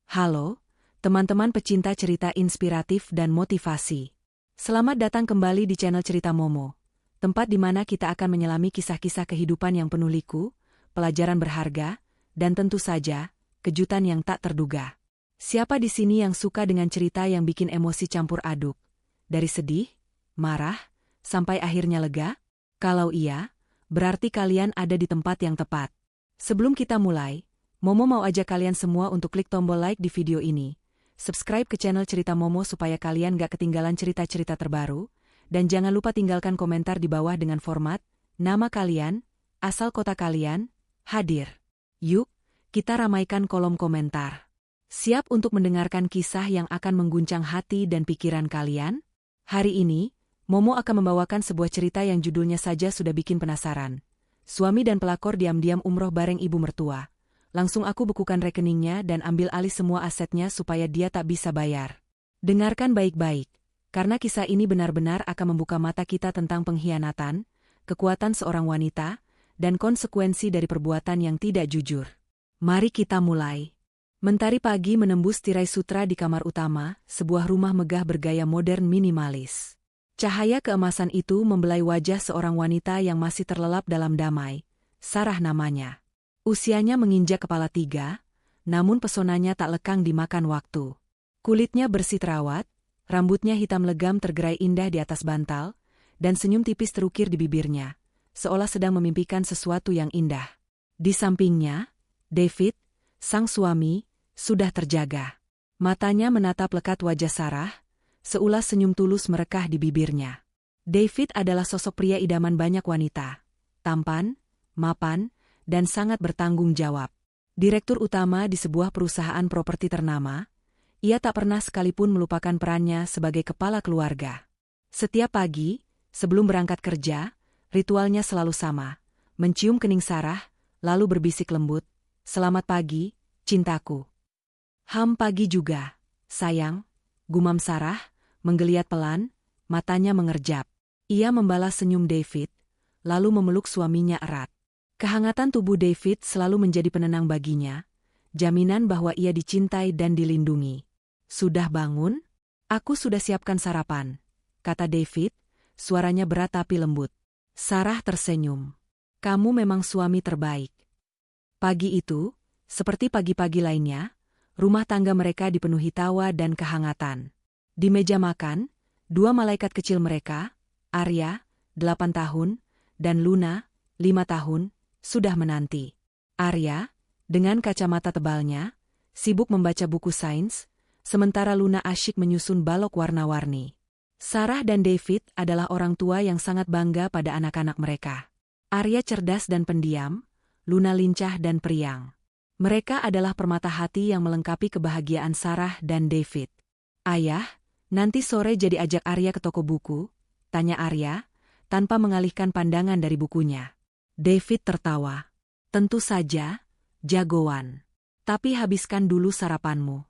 Halo, teman-teman pecinta cerita inspiratif dan motivasi. Selamat datang kembali di channel Cerita Momo, tempat di mana kita akan menyelami kisah-kisah kehidupan yang penuh liku, pelajaran berharga, dan tentu saja, kejutan yang tak terduga. Siapa di sini yang suka dengan cerita yang bikin emosi campur aduk? Dari sedih, marah, sampai akhirnya lega? Kalau iya, berarti kalian ada di tempat yang tepat. Sebelum kita mulai, Momo mau ajak kalian semua untuk klik tombol like di video ini, subscribe ke channel Cerita Momo supaya kalian gak ketinggalan cerita-cerita terbaru, dan jangan lupa tinggalkan komentar di bawah dengan format, nama kalian, asal kota kalian, hadir. Yuk, kita ramaikan kolom komentar. Siap untuk mendengarkan kisah yang akan mengguncang hati dan pikiran kalian? Hari ini, Momo akan membawakan sebuah cerita yang judulnya saja sudah bikin penasaran. Suami dan pelakor diam-diam umroh bareng ibu mertua. Langsung aku bekukan rekeningnya dan ambil alih semua asetnya supaya dia tak bisa bayar. Dengarkan baik-baik, karena kisah ini benar-benar akan membuka mata kita tentang pengkhianatan, kekuatan seorang wanita, dan konsekuensi dari perbuatan yang tidak jujur. Mari kita mulai. Mentari pagi menembus tirai sutra di kamar utama, sebuah rumah megah bergaya modern minimalis. Cahaya keemasan itu membelai wajah seorang wanita yang masih terlelap dalam damai, Sarah namanya. Usianya menginjak kepala 3, namun pesonanya tak lekang dimakan waktu. Kulitnya bersih terawat, rambutnya hitam legam tergerai indah di atas bantal, dan senyum tipis terukir di bibirnya, seolah sedang memimpikan sesuatu yang indah. Di sampingnya, David, sang suami, sudah terjaga. Matanya menatap lekat wajah Sarah, seulas senyum tulus merekah di bibirnya. David adalah sosok pria idaman banyak wanita. Tampan, mapan, dan sangat bertanggung jawab. Direktur utama di sebuah perusahaan properti ternama, ia tak pernah sekalipun melupakan perannya sebagai kepala keluarga. Setiap pagi, sebelum berangkat kerja, ritualnya selalu sama, mencium kening Sarah, lalu berbisik lembut, "Selamat pagi, cintaku." Pagi juga, sayang," gumam Sarah, menggeliat pelan, matanya mengerjap. Ia membalas senyum David, lalu memeluk suaminya erat. Kehangatan tubuh David selalu menjadi penenang baginya, jaminan bahwa ia dicintai dan dilindungi. "Sudah bangun? Aku sudah siapkan sarapan," kata David, suaranya berat tapi lembut. Sarah tersenyum. "Kamu memang suami terbaik." Pagi itu, seperti pagi-pagi lainnya, rumah tangga mereka dipenuhi tawa dan kehangatan. Di meja makan, dua malaikat kecil mereka, Arya, 8 tahun, dan Luna, 5 tahun, sudah menanti. Arya, dengan kacamata tebalnya, sibuk membaca buku sains, sementara Luna asyik menyusun balok warna-warni. Sarah dan David adalah orang tua yang sangat bangga pada anak-anak mereka. Arya cerdas dan pendiam, Luna lincah dan periang. Mereka adalah permata hati yang melengkapi kebahagiaan Sarah dan David. "Ayah, nanti sore jadi ajak Arya ke toko buku?" tanya Arya, tanpa mengalihkan pandangan dari bukunya. David tertawa. "Tentu saja, jagoan. Tapi habiskan dulu sarapanmu."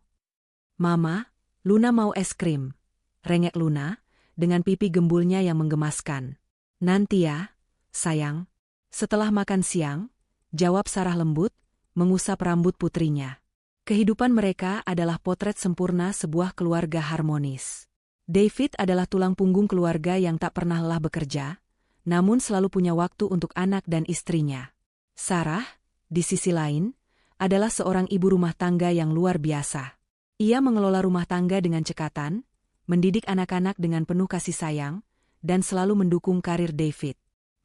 "Mama, Luna mau es krim," rengek Luna, dengan pipi gembulnya yang menggemaskan. "Nanti ya, sayang." Setelah makan siang, jawab Sarah lembut, mengusap rambut putrinya. Kehidupan mereka adalah potret sempurna sebuah keluarga harmonis. David adalah tulang punggung keluarga yang tak pernah lelah bekerja, namun selalu punya waktu untuk anak dan istrinya. Sarah, di sisi lain, adalah seorang ibu rumah tangga yang luar biasa. Ia mengelola rumah tangga dengan cekatan, mendidik anak-anak dengan penuh kasih sayang, dan selalu mendukung karir David.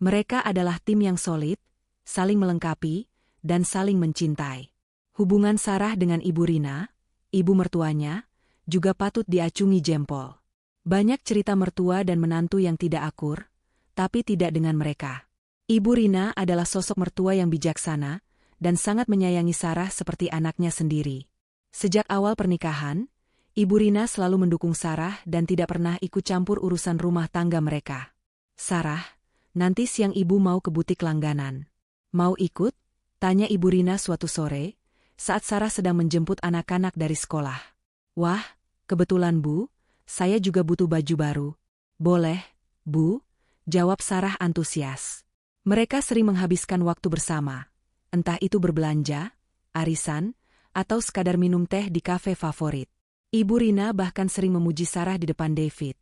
Mereka adalah tim yang solid, saling melengkapi, dan saling mencintai. Hubungan Sarah dengan Ibu Rina, ibu mertuanya, juga patut diacungi jempol. Banyak cerita mertua dan menantu yang tidak akur, tapi tidak dengan mereka. Ibu Rina adalah sosok mertua yang bijaksana dan sangat menyayangi Sarah seperti anaknya sendiri. Sejak awal pernikahan, Ibu Rina selalu mendukung Sarah dan tidak pernah ikut campur urusan rumah tangga mereka. "Sarah, nanti siang ibu mau ke butik langganan. Mau ikut?" tanya Ibu Rina suatu sore, saat Sarah sedang menjemput anak-anak dari sekolah. "Wah, kebetulan Bu, saya juga butuh baju baru." "Boleh, Bu," jawab Sarah antusias. Mereka sering menghabiskan waktu bersama, entah itu berbelanja, arisan, atau sekadar minum teh di kafe favorit. Ibu Rina bahkan sering memuji Sarah di depan David.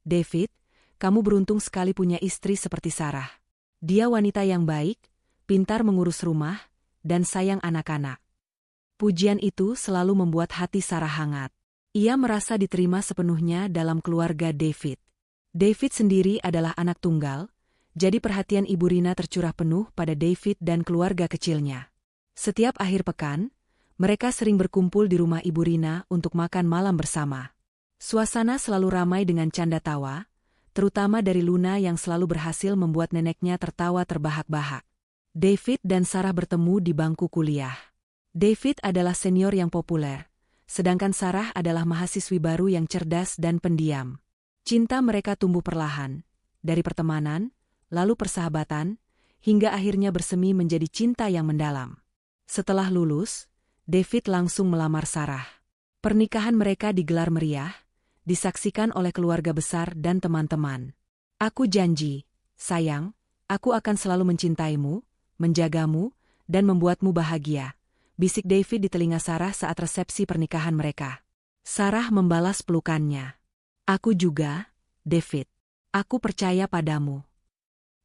"David, kamu beruntung sekali punya istri seperti Sarah. Dia wanita yang baik, pintar mengurus rumah, dan sayang anak-anak." Pujian itu selalu membuat hati Sarah hangat. Ia merasa diterima sepenuhnya dalam keluarga David. David sendiri adalah anak tunggal, jadi perhatian Ibu Rina tercurah penuh pada David dan keluarga kecilnya. Setiap akhir pekan, mereka sering berkumpul di rumah Ibu Rina untuk makan malam bersama. Suasana selalu ramai dengan canda tawa, terutama dari Luna yang selalu berhasil membuat neneknya tertawa terbahak-bahak. David dan Sarah bertemu di bangku kuliah. David adalah senior yang populer, sedangkan Sarah adalah mahasiswi baru yang cerdas dan pendiam. Cinta mereka tumbuh perlahan, dari pertemanan, lalu persahabatan, hingga akhirnya bersemi menjadi cinta yang mendalam. Setelah lulus, David langsung melamar Sarah. Pernikahan mereka digelar meriah, disaksikan oleh keluarga besar dan teman-teman. "Aku janji, sayang, aku akan selalu mencintaimu, menjagamu, dan membuatmu bahagia," bisik David di telinga Sarah saat resepsi pernikahan mereka. Sarah membalas pelukannya. "Aku juga, David. Aku percaya padamu."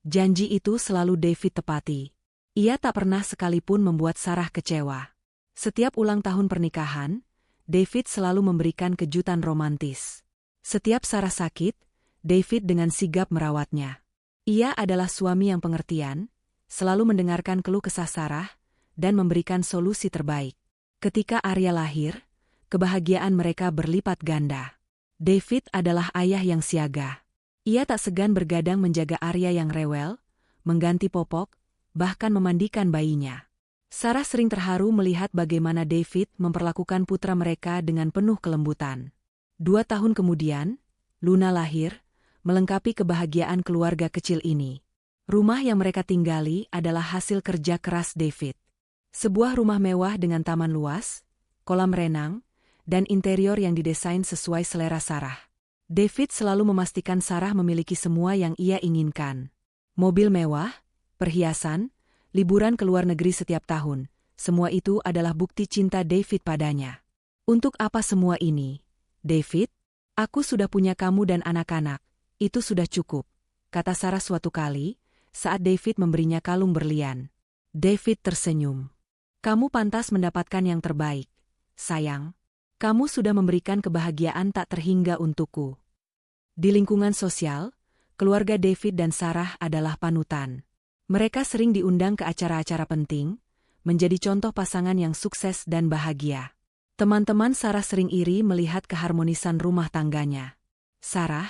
Janji itu selalu David tepati. Ia tak pernah sekalipun membuat Sarah kecewa. Setiap ulang tahun pernikahan, David selalu memberikan kejutan romantis. Setiap Sarah sakit, David dengan sigap merawatnya. Ia adalah suami yang pengertian, selalu mendengarkan keluh kesah Sarah, dan memberikan solusi terbaik. Ketika Arya lahir, kebahagiaan mereka berlipat ganda. David adalah ayah yang siaga. Ia tak segan bergadang menjaga Arya yang rewel, mengganti popok, bahkan memandikan bayinya. Sarah sering terharu melihat bagaimana David memperlakukan putra mereka dengan penuh kelembutan. 2 tahun kemudian, Luna lahir, melengkapi kebahagiaan keluarga kecil ini. Rumah yang mereka tinggali adalah hasil kerja keras David. Sebuah rumah mewah dengan taman luas, kolam renang, dan interior yang didesain sesuai selera Sarah. David selalu memastikan Sarah memiliki semua yang ia inginkan. Mobil mewah, perhiasan, liburan ke luar negeri setiap tahun, semua itu adalah bukti cinta David padanya. "Untuk apa semua ini, David? Aku sudah punya kamu dan anak-anak, itu sudah cukup," kata Sarah suatu kali, saat David memberinya kalung berlian. David tersenyum. "Kamu pantas mendapatkan yang terbaik, sayang. Kamu sudah memberikan kebahagiaan tak terhingga untukku." Di lingkungan sosial, keluarga David dan Sarah adalah panutan. Mereka sering diundang ke acara-acara penting, menjadi contoh pasangan yang sukses dan bahagia. Teman-teman Sarah sering iri melihat keharmonisan rumah tangganya. "Sarah,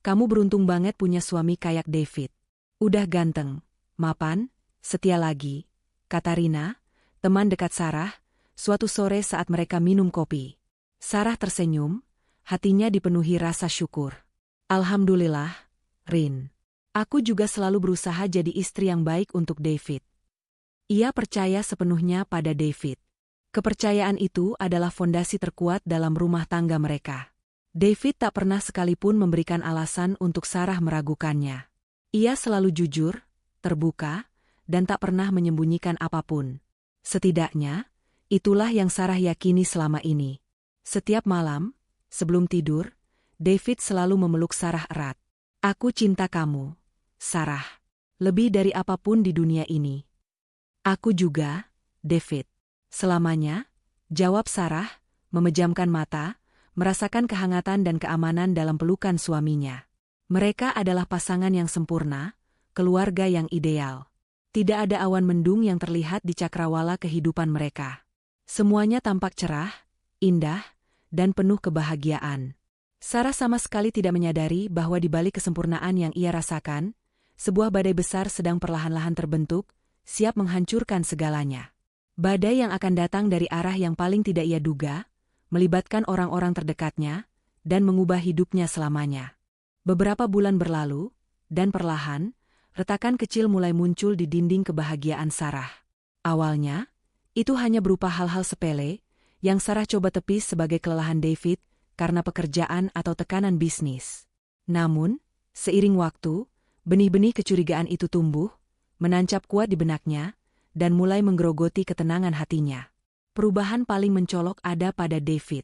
kamu beruntung banget punya suami kayak David. Udah ganteng, mapan, setia lagi," kata Rina, teman dekat Sarah, suatu sore saat mereka minum kopi. Sarah tersenyum, hatinya dipenuhi rasa syukur. "Alhamdulillah, Rin. Aku juga selalu berusaha jadi istri yang baik untuk David." Ia percaya sepenuhnya pada David. Kepercayaan itu adalah fondasi terkuat dalam rumah tangga mereka. David tak pernah sekalipun memberikan alasan untuk Sarah meragukannya. Ia selalu jujur, terbuka, dan tak pernah menyembunyikan apapun. Setidaknya, itulah yang Sarah yakini selama ini. Setiap malam, sebelum tidur, David selalu memeluk Sarah erat. "Aku cinta kamu, Sarah. Lebih dari apapun di dunia ini." "Aku juga, David." "Selamanya," jawab Sarah, memejamkan mata, merasakan kehangatan dan keamanan dalam pelukan suaminya. Mereka adalah pasangan yang sempurna, keluarga yang ideal. Tidak ada awan mendung yang terlihat di cakrawala kehidupan mereka. Semuanya tampak cerah, indah, dan penuh kebahagiaan. Sarah sama sekali tidak menyadari bahwa di balik kesempurnaan yang ia rasakan, sebuah badai besar sedang perlahan-lahan terbentuk, siap menghancurkan segalanya. Badai yang akan datang dari arah yang paling tidak ia duga, melibatkan orang-orang terdekatnya, dan mengubah hidupnya selamanya. Beberapa bulan berlalu, dan perlahan, retakan kecil mulai muncul di dinding kebahagiaan Sarah. Awalnya, itu hanya berupa hal-hal sepele, yang Sarah coba tepis sebagai kelelahan David, karena pekerjaan atau tekanan bisnis. Namun, seiring waktu, benih-benih kecurigaan itu tumbuh, menancap kuat di benaknya, dan mulai menggerogoti ketenangan hatinya. Perubahan paling mencolok ada pada David.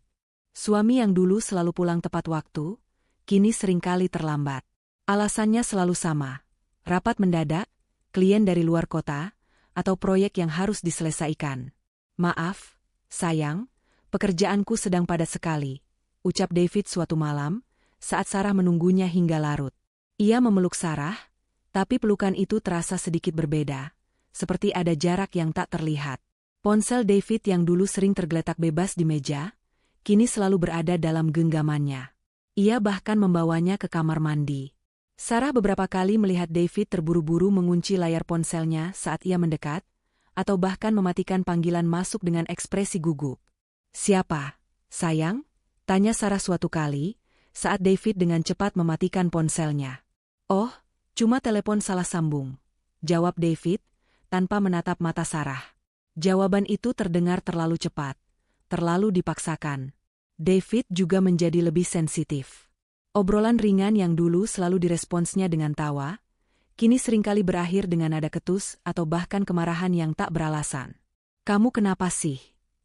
Suami yang dulu selalu pulang tepat waktu, kini seringkali terlambat. Alasannya selalu sama. Rapat mendadak, klien dari luar kota, atau proyek yang harus diselesaikan. "Maaf, sayang, pekerjaanku sedang padat sekali," ucap David suatu malam, saat Sarah menunggunya hingga larut. Ia memeluk Sarah, tapi pelukan itu terasa sedikit berbeda, seperti ada jarak yang tak terlihat. Ponsel David yang dulu sering tergeletak bebas di meja, kini selalu berada dalam genggamannya. Ia bahkan membawanya ke kamar mandi. Sarah beberapa kali melihat David terburu-buru mengunci layar ponselnya saat ia mendekat, atau bahkan mematikan panggilan masuk dengan ekspresi gugup. "Siapa, sayang?" tanya Sarah suatu kali, saat David dengan cepat mematikan ponselnya. "Oh, cuma telepon salah sambung," jawab David, tanpa menatap mata Sarah. Jawaban itu terdengar terlalu cepat, terlalu dipaksakan. David juga menjadi lebih sensitif. Obrolan ringan yang dulu selalu diresponsnya dengan tawa, kini seringkali berakhir dengan nada ketus atau bahkan kemarahan yang tak beralasan. "Kamu kenapa sih,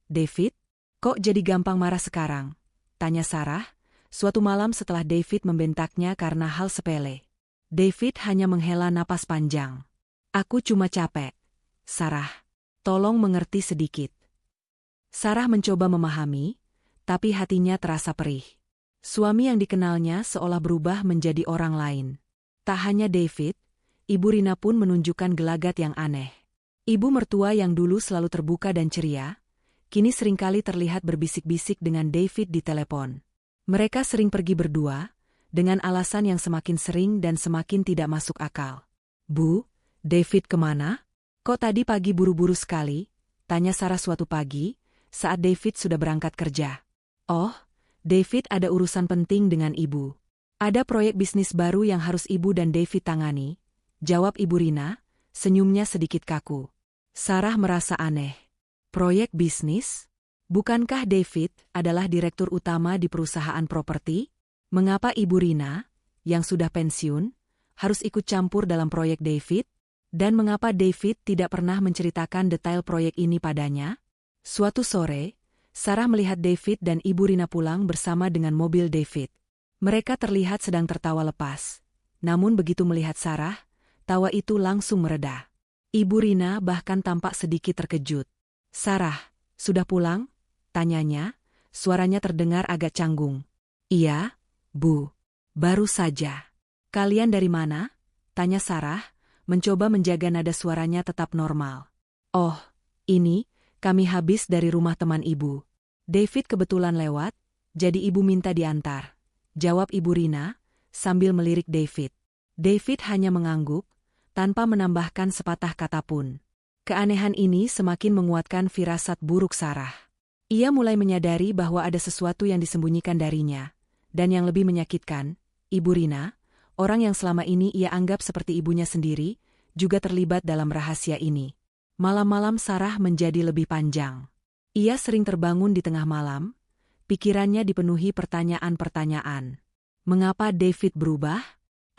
David? Kok jadi gampang marah sekarang?" tanya Sarah, suatu malam setelah David membentaknya karena hal sepele. David hanya menghela napas panjang. "Aku cuma capek, Sarah. Tolong mengerti sedikit." Sarah mencoba memahami, tapi hatinya terasa perih. Suami yang dikenalnya seolah berubah menjadi orang lain. Tak hanya David, Ibu Rina pun menunjukkan gelagat yang aneh. Ibu mertua yang dulu selalu terbuka dan ceria, kini seringkali terlihat berbisik-bisik dengan David di telepon. Mereka sering pergi berdua, dengan alasan yang semakin sering dan semakin tidak masuk akal. "Bu, David kemana? Kok tadi pagi buru-buru sekali?" tanya Sarah suatu pagi, saat David sudah berangkat kerja. "Oh, David ada urusan penting dengan ibu. Ada proyek bisnis baru yang harus ibu dan David tangani," jawab Ibu Rina, senyumnya sedikit kaku. Sarah merasa aneh. Proyek bisnis? Bukankah David adalah direktur utama di perusahaan properti? Mengapa Ibu Rina, yang sudah pensiun, harus ikut campur dalam proyek David? Dan mengapa David tidak pernah menceritakan detail proyek ini padanya? Suatu sore, Sarah melihat David dan Ibu Rina pulang bersama dengan mobil David. Mereka terlihat sedang tertawa lepas. Namun begitu melihat Sarah, tawa itu langsung mereda. Ibu Rina bahkan tampak sedikit terkejut. "Sarah, sudah pulang?" tanyanya, suaranya terdengar agak canggung. "Iya, Bu. Baru saja." "Kalian dari mana?" tanya Sarah, mencoba menjaga nada suaranya tetap normal. "Oh, kami habis dari rumah teman ibu. David kebetulan lewat, jadi ibu minta diantar," jawab Ibu Rina, sambil melirik David. David hanya mengangguk, tanpa menambahkan sepatah kata pun. Keanehan ini semakin menguatkan firasat buruk Sarah. Ia mulai menyadari bahwa ada sesuatu yang disembunyikan darinya, dan yang lebih menyakitkan, Ibu Rina, orang yang selama ini ia anggap seperti ibunya sendiri, juga terlibat dalam rahasia ini. Malam-malam Sarah menjadi lebih panjang. Ia sering terbangun di tengah malam, pikirannya dipenuhi pertanyaan-pertanyaan. Mengapa David berubah?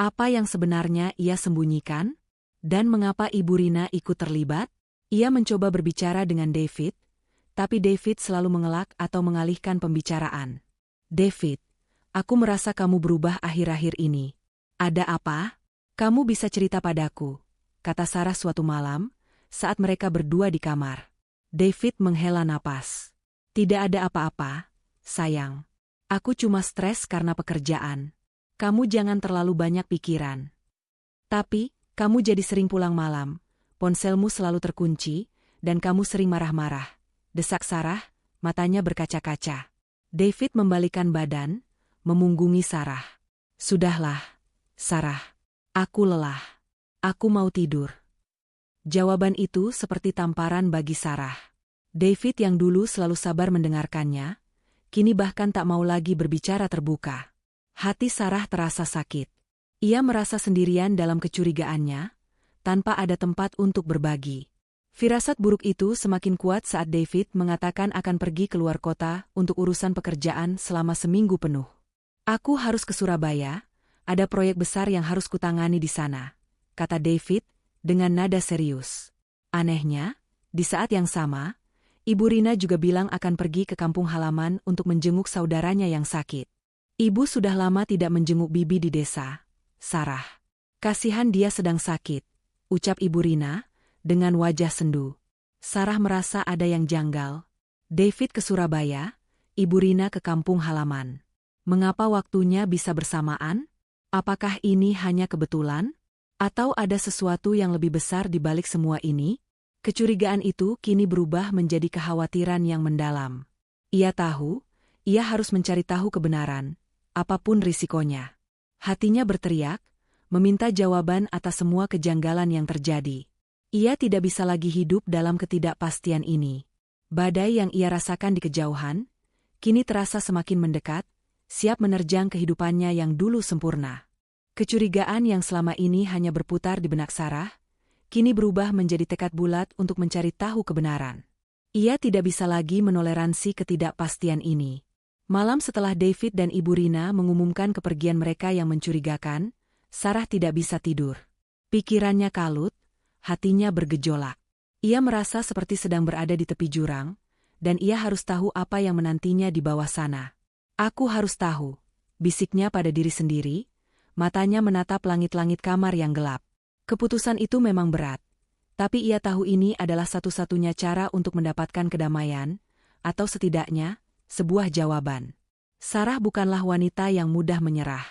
Apa yang sebenarnya ia sembunyikan? Dan mengapa Ibu Rina ikut terlibat? Ia mencoba berbicara dengan David, tapi David selalu mengelak atau mengalihkan pembicaraan. "David, aku merasa kamu berubah akhir-akhir ini. Ada apa? Kamu bisa cerita padaku," kata Sarah suatu malam, saat mereka berdua di kamar. David menghela napas. "Tidak ada apa-apa, sayang. Aku cuma stres karena pekerjaan. Kamu jangan terlalu banyak pikiran. Tapi, kamu jadi sering pulang malam, ponselmu selalu terkunci, dan kamu sering marah-marah," desak Sarah, matanya berkaca-kaca. David membalikkan badan, memunggungi Sarah. "Sudahlah, Sarah. Aku lelah. Aku mau tidur." Jawaban itu seperti tamparan bagi Sarah. David yang dulu selalu sabar mendengarkannya, kini bahkan tak mau lagi berbicara terbuka. Hati Sarah terasa sakit. Ia merasa sendirian dalam kecurigaannya, tanpa ada tempat untuk berbagi. Firasat buruk itu semakin kuat saat David mengatakan akan pergi keluar kota untuk urusan pekerjaan selama seminggu penuh. "Aku harus ke Surabaya, ada proyek besar yang harus kutangani di sana," kata David dengan nada serius. Anehnya, di saat yang sama, Ibu Rina juga bilang akan pergi ke kampung halaman untuk menjenguk saudaranya yang sakit. Ibu sudah lama tidak menjenguk bibi di desa, Sarah. Kasihan dia sedang sakit, ucap Ibu Rina, dengan wajah sendu. Sarah merasa ada yang janggal. David ke Surabaya, Ibu Rina ke kampung halaman. Mengapa waktunya bisa bersamaan? Apakah ini hanya kebetulan? Atau ada sesuatu yang lebih besar di balik semua ini? Kecurigaan itu kini berubah menjadi kekhawatiran yang mendalam. Ia tahu, ia harus mencari tahu kebenaran, apapun risikonya. Hatinya berteriak, meminta jawaban atas semua kejanggalan yang terjadi. Ia tidak bisa lagi hidup dalam ketidakpastian ini. Badai yang ia rasakan di kejauhan, kini terasa semakin mendekat, siap menerjang kehidupannya yang dulu sempurna. Kecurigaan yang selama ini hanya berputar di benak Sarah, kini berubah menjadi tekad bulat untuk mencari tahu kebenaran. Ia tidak bisa lagi menoleransi ketidakpastian ini. Malam setelah David dan Ibu Rina mengumumkan kepergian mereka yang mencurigakan, Sarah tidak bisa tidur. Pikirannya kalut, hatinya bergejolak. Ia merasa seperti sedang berada di tepi jurang, dan ia harus tahu apa yang menantinya di bawah sana. Aku harus tahu, bisiknya pada diri sendiri, matanya menatap langit-langit kamar yang gelap. Keputusan itu memang berat, tapi ia tahu ini adalah satu-satunya cara untuk mendapatkan kedamaian, atau setidaknya, sebuah jawaban. Sarah bukanlah wanita yang mudah menyerah.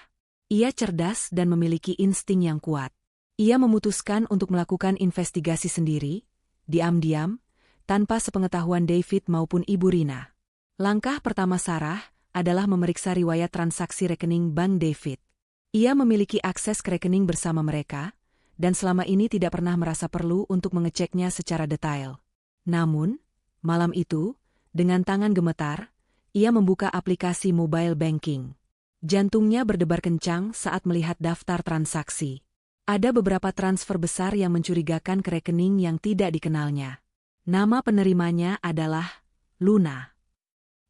Ia cerdas dan memiliki insting yang kuat. Ia memutuskan untuk melakukan investigasi sendiri, diam-diam, tanpa sepengetahuan David maupun Ibu Rina. Langkah pertama Sarah adalah memeriksa riwayat transaksi rekening Bank David. Ia memiliki akses ke rekening bersama mereka, dan selama ini tidak pernah merasa perlu untuk mengeceknya secara detail. Namun, malam itu, dengan tangan gemetar, ia membuka aplikasi mobile banking. Jantungnya berdebar kencang saat melihat daftar transaksi. Ada beberapa transfer besar yang mencurigakan ke rekening yang tidak dikenalnya. Nama penerimanya adalah Luna.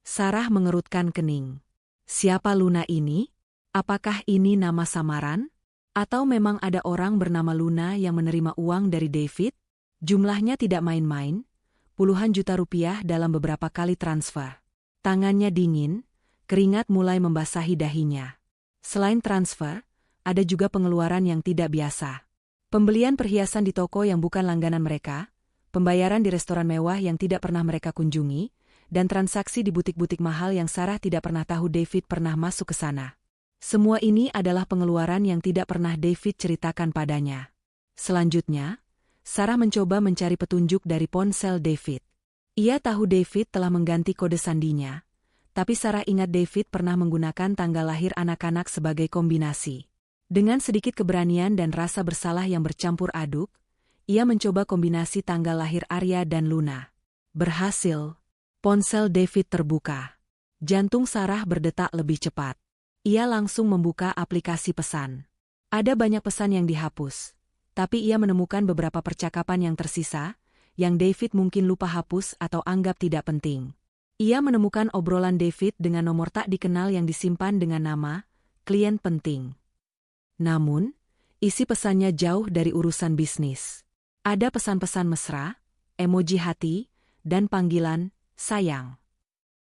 Sarah mengerutkan kening. Siapa Luna ini? Apakah ini nama samaran? Atau memang ada orang bernama Luna yang menerima uang dari David? Jumlahnya tidak main-main, puluhan juta rupiah dalam beberapa kali transfer. Tangannya dingin, keringat mulai membasahi dahinya. Selain transfer, ada juga pengeluaran yang tidak biasa. Pembelian perhiasan di toko yang bukan langganan mereka, pembayaran di restoran mewah yang tidak pernah mereka kunjungi, dan transaksi di butik-butik mahal yang Sarah tidak pernah tahu David pernah masuk ke sana. Semua ini adalah pengeluaran yang tidak pernah David ceritakan padanya. Selanjutnya, Sarah mencoba mencari petunjuk dari ponsel David. Ia tahu David telah mengganti kode sandinya, tapi Sarah ingat David pernah menggunakan tanggal lahir anak-anak sebagai kombinasi. Dengan sedikit keberanian dan rasa bersalah yang bercampur aduk, ia mencoba kombinasi tanggal lahir Arya dan Luna. Berhasil. Ponsel David terbuka. Jantung Sarah berdetak lebih cepat. Ia langsung membuka aplikasi pesan. Ada banyak pesan yang dihapus, tapi ia menemukan beberapa percakapan yang tersisa, yang David mungkin lupa hapus atau anggap tidak penting. Ia menemukan obrolan David dengan nomor tak dikenal yang disimpan dengan nama klien penting. Namun, isi pesannya jauh dari urusan bisnis. Ada pesan-pesan mesra, emoji hati, dan panggilan sayang.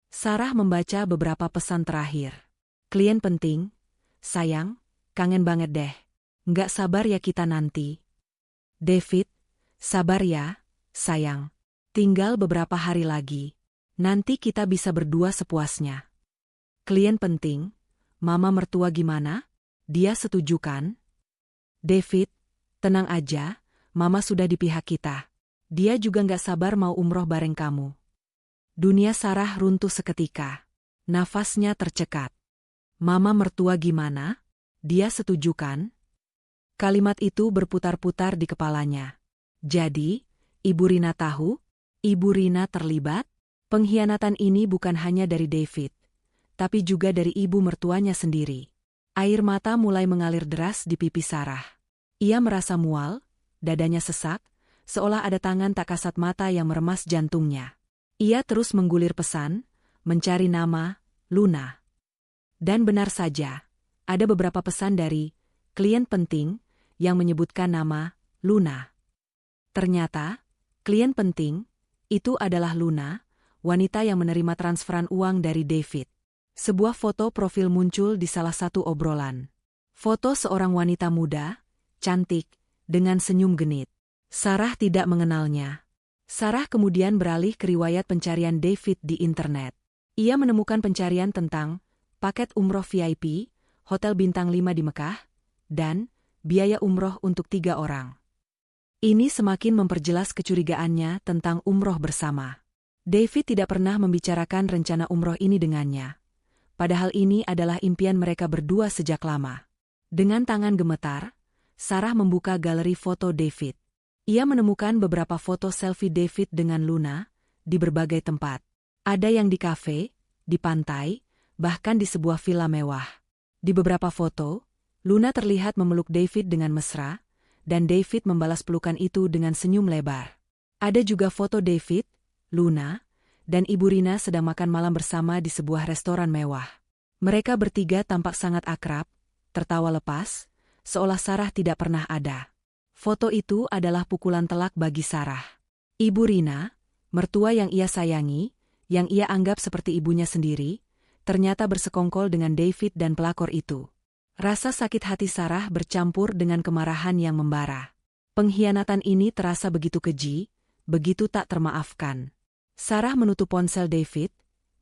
Sarah membaca beberapa pesan terakhir. Klien penting, sayang, kangen banget deh. Nggak sabar ya kita nanti. David, sabar ya, sayang. Tinggal beberapa hari lagi. Nanti kita bisa berdua sepuasnya. Klien penting, mama mertua gimana? Dia setuju kan? David, tenang aja, mama sudah di pihak kita. Dia juga nggak sabar mau umroh bareng kamu. Dunia Sarah runtuh seketika. Nafasnya tercekat. Mama mertua gimana? Dia setuju kan? Kalimat itu berputar-putar di kepalanya. Jadi, Ibu Rina tahu? Ibu Rina terlibat? Pengkhianatan ini bukan hanya dari David, tapi juga dari ibu mertuanya sendiri. Air mata mulai mengalir deras di pipi Sarah. Ia merasa mual, dadanya sesak, seolah ada tangan tak kasat mata yang meremas jantungnya. Ia terus menggulir pesan, mencari nama, Luna. Dan benar saja, ada beberapa pesan dari klien penting yang menyebutkan nama Luna. Ternyata, klien penting itu adalah Luna, wanita yang menerima transferan uang dari David. Sebuah foto profil muncul di salah satu obrolan. Foto seorang wanita muda, cantik, dengan senyum genit. Sarah tidak mengenalnya. Sarah kemudian beralih ke riwayat pencarian David di internet. Ia menemukan pencarian tentang paket umroh VIP, hotel bintang 5 di Mekah, dan biaya umroh untuk 3 orang. Ini semakin memperjelas kecurigaannya tentang umroh bersama. David tidak pernah membicarakan rencana umroh ini dengannya. Padahal ini adalah impian mereka berdua sejak lama. Dengan tangan gemetar, Sarah membuka galeri foto David. Ia menemukan beberapa foto selfie David dengan Luna di berbagai tempat. Ada yang di kafe, di pantai, bahkan di sebuah villa mewah. Di beberapa foto, Luna terlihat memeluk David dengan mesra, dan David membalas pelukan itu dengan senyum lebar. Ada juga foto David, Luna, dan Ibu Rina sedang makan malam bersama di sebuah restoran mewah. Mereka bertiga tampak sangat akrab, tertawa lepas, seolah Sarah tidak pernah ada. Foto itu adalah pukulan telak bagi Sarah. Ibu Rina, mertua yang ia sayangi, yang ia anggap seperti ibunya sendiri, ternyata bersekongkol dengan David dan pelakor itu. Rasa sakit hati Sarah bercampur dengan kemarahan yang membara. Pengkhianatan ini terasa begitu keji, begitu tak termaafkan. Sarah menutup ponsel David,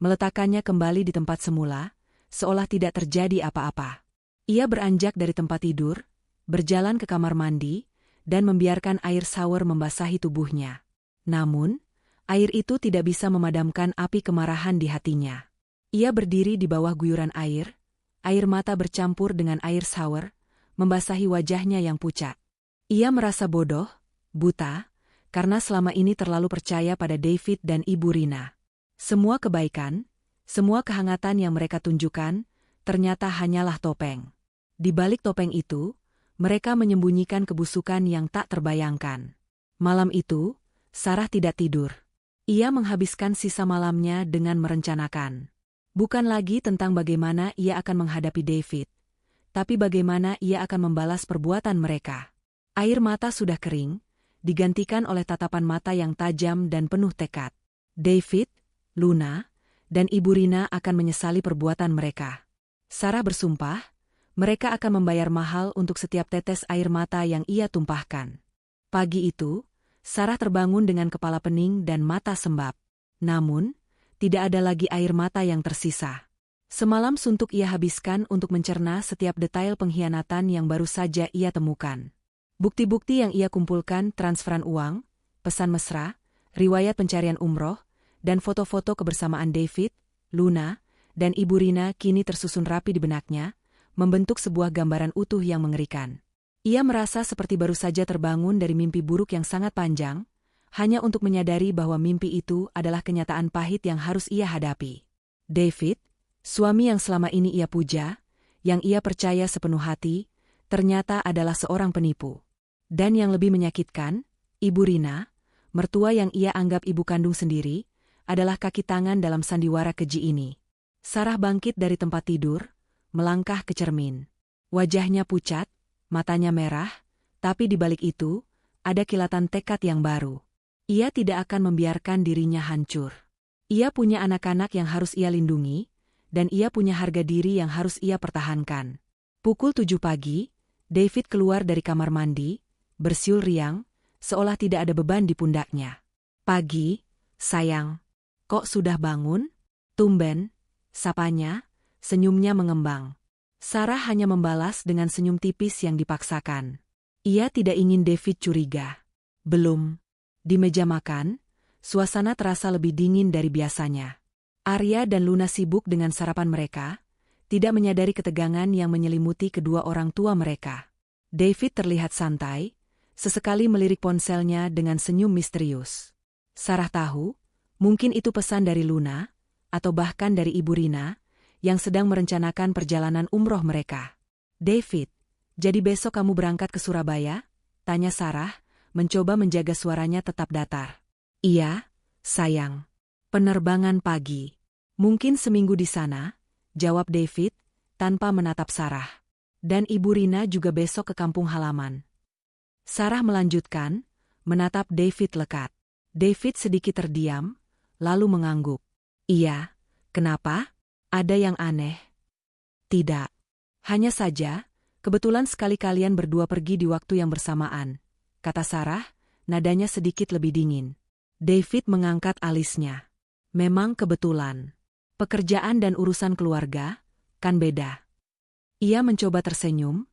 meletakkannya kembali di tempat semula, seolah tidak terjadi apa-apa. Ia beranjak dari tempat tidur, berjalan ke kamar mandi, dan membiarkan air shower membasahi tubuhnya. Namun, air itu tidak bisa memadamkan api kemarahan di hatinya. Ia berdiri di bawah guyuran air mata bercampur dengan air shower, membasahi wajahnya yang pucat. Ia merasa bodoh, buta, karena selama ini terlalu percaya pada David dan Ibu Rina. Semua kebaikan, semua kehangatan yang mereka tunjukkan, ternyata hanyalah topeng. Di balik topeng itu, mereka menyembunyikan kebusukan yang tak terbayangkan. Malam itu, Sarah tidak tidur. Ia menghabiskan sisa malamnya dengan merencanakan. Bukan lagi tentang bagaimana ia akan menghadapi David, tapi bagaimana ia akan membalas perbuatan mereka. Air mata sudah kering, digantikan oleh tatapan mata yang tajam dan penuh tekad. David, Luna, dan Ibu Rina akan menyesali perbuatan mereka. Sarah bersumpah, mereka akan membayar mahal untuk setiap tetes air mata yang ia tumpahkan. Pagi itu, Sarah terbangun dengan kepala pening dan mata sembab. Namun, tidak ada lagi air mata yang tersisa. Semalam suntuk ia habiskan untuk mencerna setiap detail pengkhianatan yang baru saja ia temukan. Bukti-bukti yang ia kumpulkan, transferan uang, pesan mesra, riwayat pencarian umroh, dan foto-foto kebersamaan David, Luna, dan Ibu Rina kini tersusun rapi di benaknya, membentuk sebuah gambaran utuh yang mengerikan. Ia merasa seperti baru saja terbangun dari mimpi buruk yang sangat panjang, hanya untuk menyadari bahwa mimpi itu adalah kenyataan pahit yang harus ia hadapi. David, suami yang selama ini ia puja, yang ia percaya sepenuh hati, ternyata adalah seorang penipu. Dan yang lebih menyakitkan, Ibu Rina, mertua yang ia anggap ibu kandung sendiri, adalah kaki tangan dalam sandiwara keji ini. Sarah bangkit dari tempat tidur, melangkah ke cermin. Wajahnya pucat, matanya merah, tapi di balik itu, ada kilatan tekad yang baru. Ia tidak akan membiarkan dirinya hancur. Ia punya anak-anak yang harus ia lindungi, dan ia punya harga diri yang harus ia pertahankan. Pukul 7 pagi, David keluar dari kamar mandi, bersiul riang, seolah tidak ada beban di pundaknya. "Pagi, sayang. Kok sudah bangun?" "Tumben," sapanya, senyumnya mengembang. Sarah hanya membalas dengan senyum tipis yang dipaksakan. Ia tidak ingin David curiga. Belum. Di meja makan, suasana terasa lebih dingin dari biasanya. Arya dan Luna sibuk dengan sarapan mereka, tidak menyadari ketegangan yang menyelimuti kedua orang tua mereka. David terlihat santai, sesekali melirik ponselnya dengan senyum misterius. Sarah tahu, mungkin itu pesan dari Luna, atau bahkan dari Ibu Rina, yang sedang merencanakan perjalanan umroh mereka. "David, jadi besok kamu berangkat ke Surabaya?" tanya Sarah, mencoba menjaga suaranya tetap datar. "Iya, sayang. Penerbangan pagi. Mungkin seminggu di sana," jawab David, tanpa menatap Sarah. "Dan Ibu Rina juga besok ke kampung halaman." Sarah melanjutkan, menatap David lekat. David sedikit terdiam, lalu mengangguk. Iya, kenapa? Ada yang aneh? Tidak. Hanya saja, kebetulan sekali kalian berdua pergi di waktu yang bersamaan, kata Sarah, nadanya sedikit lebih dingin. David mengangkat alisnya. Memang kebetulan. Pekerjaan dan urusan keluarga, kan beda. Ia mencoba tersenyum,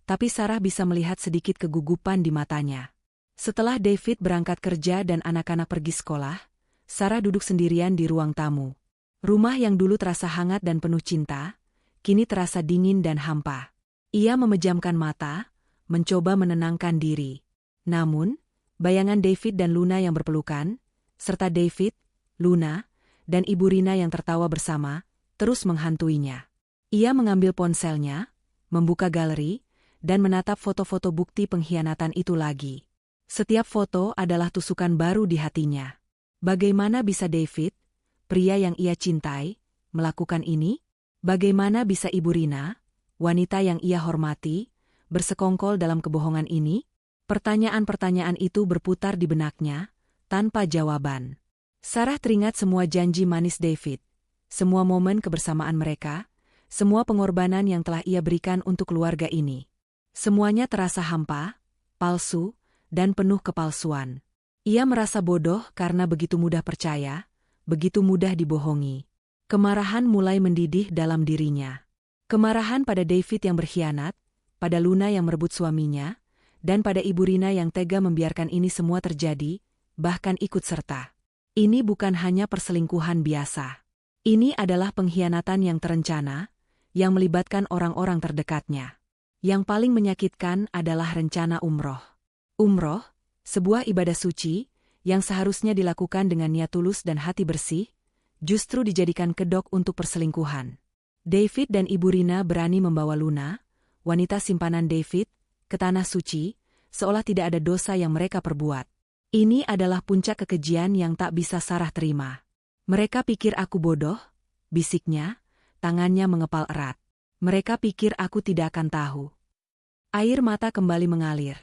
tapi Sarah bisa melihat sedikit kegugupan di matanya. Setelah David berangkat kerja dan anak-anak pergi sekolah, Sarah duduk sendirian di ruang tamu. Rumah yang dulu terasa hangat dan penuh cinta, kini terasa dingin dan hampa. Ia memejamkan mata, mencoba menenangkan diri. Namun, bayangan David dan Luna yang berpelukan, serta David, Luna, dan Ibu Rina yang tertawa bersama, terus menghantuinya. Ia mengambil ponselnya, membuka galeri, dan menatap foto-foto bukti pengkhianatan itu lagi. Setiap foto adalah tusukan baru di hatinya. Bagaimana bisa David, pria yang ia cintai, melakukan ini? Bagaimana bisa Ibu Rina, wanita yang ia hormati, bersekongkol dalam kebohongan ini? Pertanyaan-pertanyaan itu berputar di benaknya, tanpa jawaban. Sarah teringat semua janji manis David, semua momen kebersamaan mereka, semua pengorbanan yang telah ia berikan untuk keluarga ini. Semuanya terasa hampa, palsu, dan penuh kepalsuan. Ia merasa bodoh karena begitu mudah percaya, begitu mudah dibohongi. Kemarahan mulai mendidih dalam dirinya. Kemarahan pada David yang berkhianat, pada Luna yang merebut suaminya, dan pada Ibu Rina yang tega membiarkan ini semua terjadi, bahkan ikut serta. Ini bukan hanya perselingkuhan biasa. Ini adalah pengkhianatan yang terencana, yang melibatkan orang-orang terdekatnya. Yang paling menyakitkan adalah rencana umroh. Umroh, sebuah ibadah suci, yang seharusnya dilakukan dengan niat tulus dan hati bersih, justru dijadikan kedok untuk perselingkuhan. David dan Ibu Rina berani membawa Luna, wanita simpanan David, ke tanah suci, seolah tidak ada dosa yang mereka perbuat. Ini adalah puncak kekejian yang tak bisa Sarah terima. Mereka pikir aku bodoh, bisiknya, tangannya mengepal erat. Mereka pikir aku tidak akan tahu. Air mata kembali mengalir,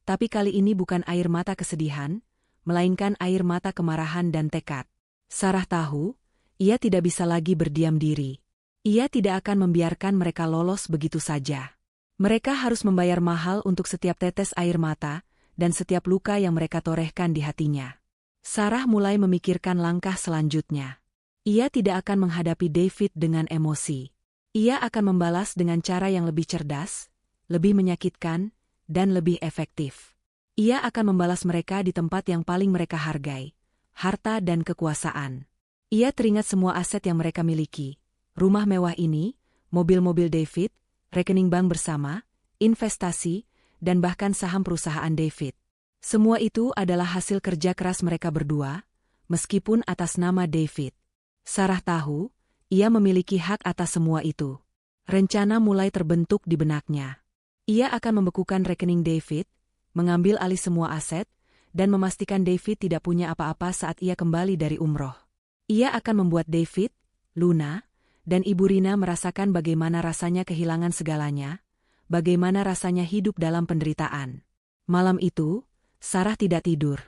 tapi kali ini bukan air mata kesedihan, melainkan air mata kemarahan dan tekad. Sarah tahu, ia tidak bisa lagi berdiam diri. Ia tidak akan membiarkan mereka lolos begitu saja. Mereka harus membayar mahal untuk setiap tetes air mata, dan setiap luka yang mereka torehkan di hatinya. Sarah mulai memikirkan langkah selanjutnya. Ia tidak akan menghadapi David dengan emosi. Ia akan membalas dengan cara yang lebih cerdas, lebih menyakitkan, dan lebih efektif. Ia akan membalas mereka di tempat yang paling mereka hargai, harta dan kekuasaan. Ia teringat semua aset yang mereka miliki, rumah mewah ini, mobil-mobil David, rekening bank bersama, investasi, dan bahkan saham perusahaan David. Semua itu adalah hasil kerja keras mereka berdua, meskipun atas nama David. Sarah tahu, ia memiliki hak atas semua itu. Rencana mulai terbentuk di benaknya. Ia akan membekukan rekening David, mengambil alih semua aset, dan memastikan David tidak punya apa-apa saat ia kembali dari umroh. Ia akan membuat David, Luna, dan Ibu Rina merasakan bagaimana rasanya kehilangan segalanya, bagaimana rasanya hidup dalam penderitaan. Malam itu, Sarah tidak tidur.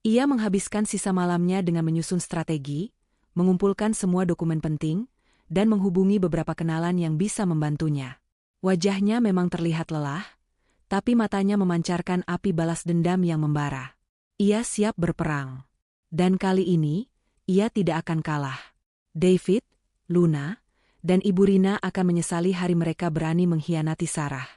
Ia menghabiskan sisa malamnya dengan menyusun strategi, mengumpulkan semua dokumen penting, dan menghubungi beberapa kenalan yang bisa membantunya. Wajahnya memang terlihat lelah, tapi matanya memancarkan api balas dendam yang membara. Ia siap berperang. Dan kali ini, ia tidak akan kalah. David, Luna, dan Ibu Rina akan menyesali hari mereka berani mengkhianati Sarah.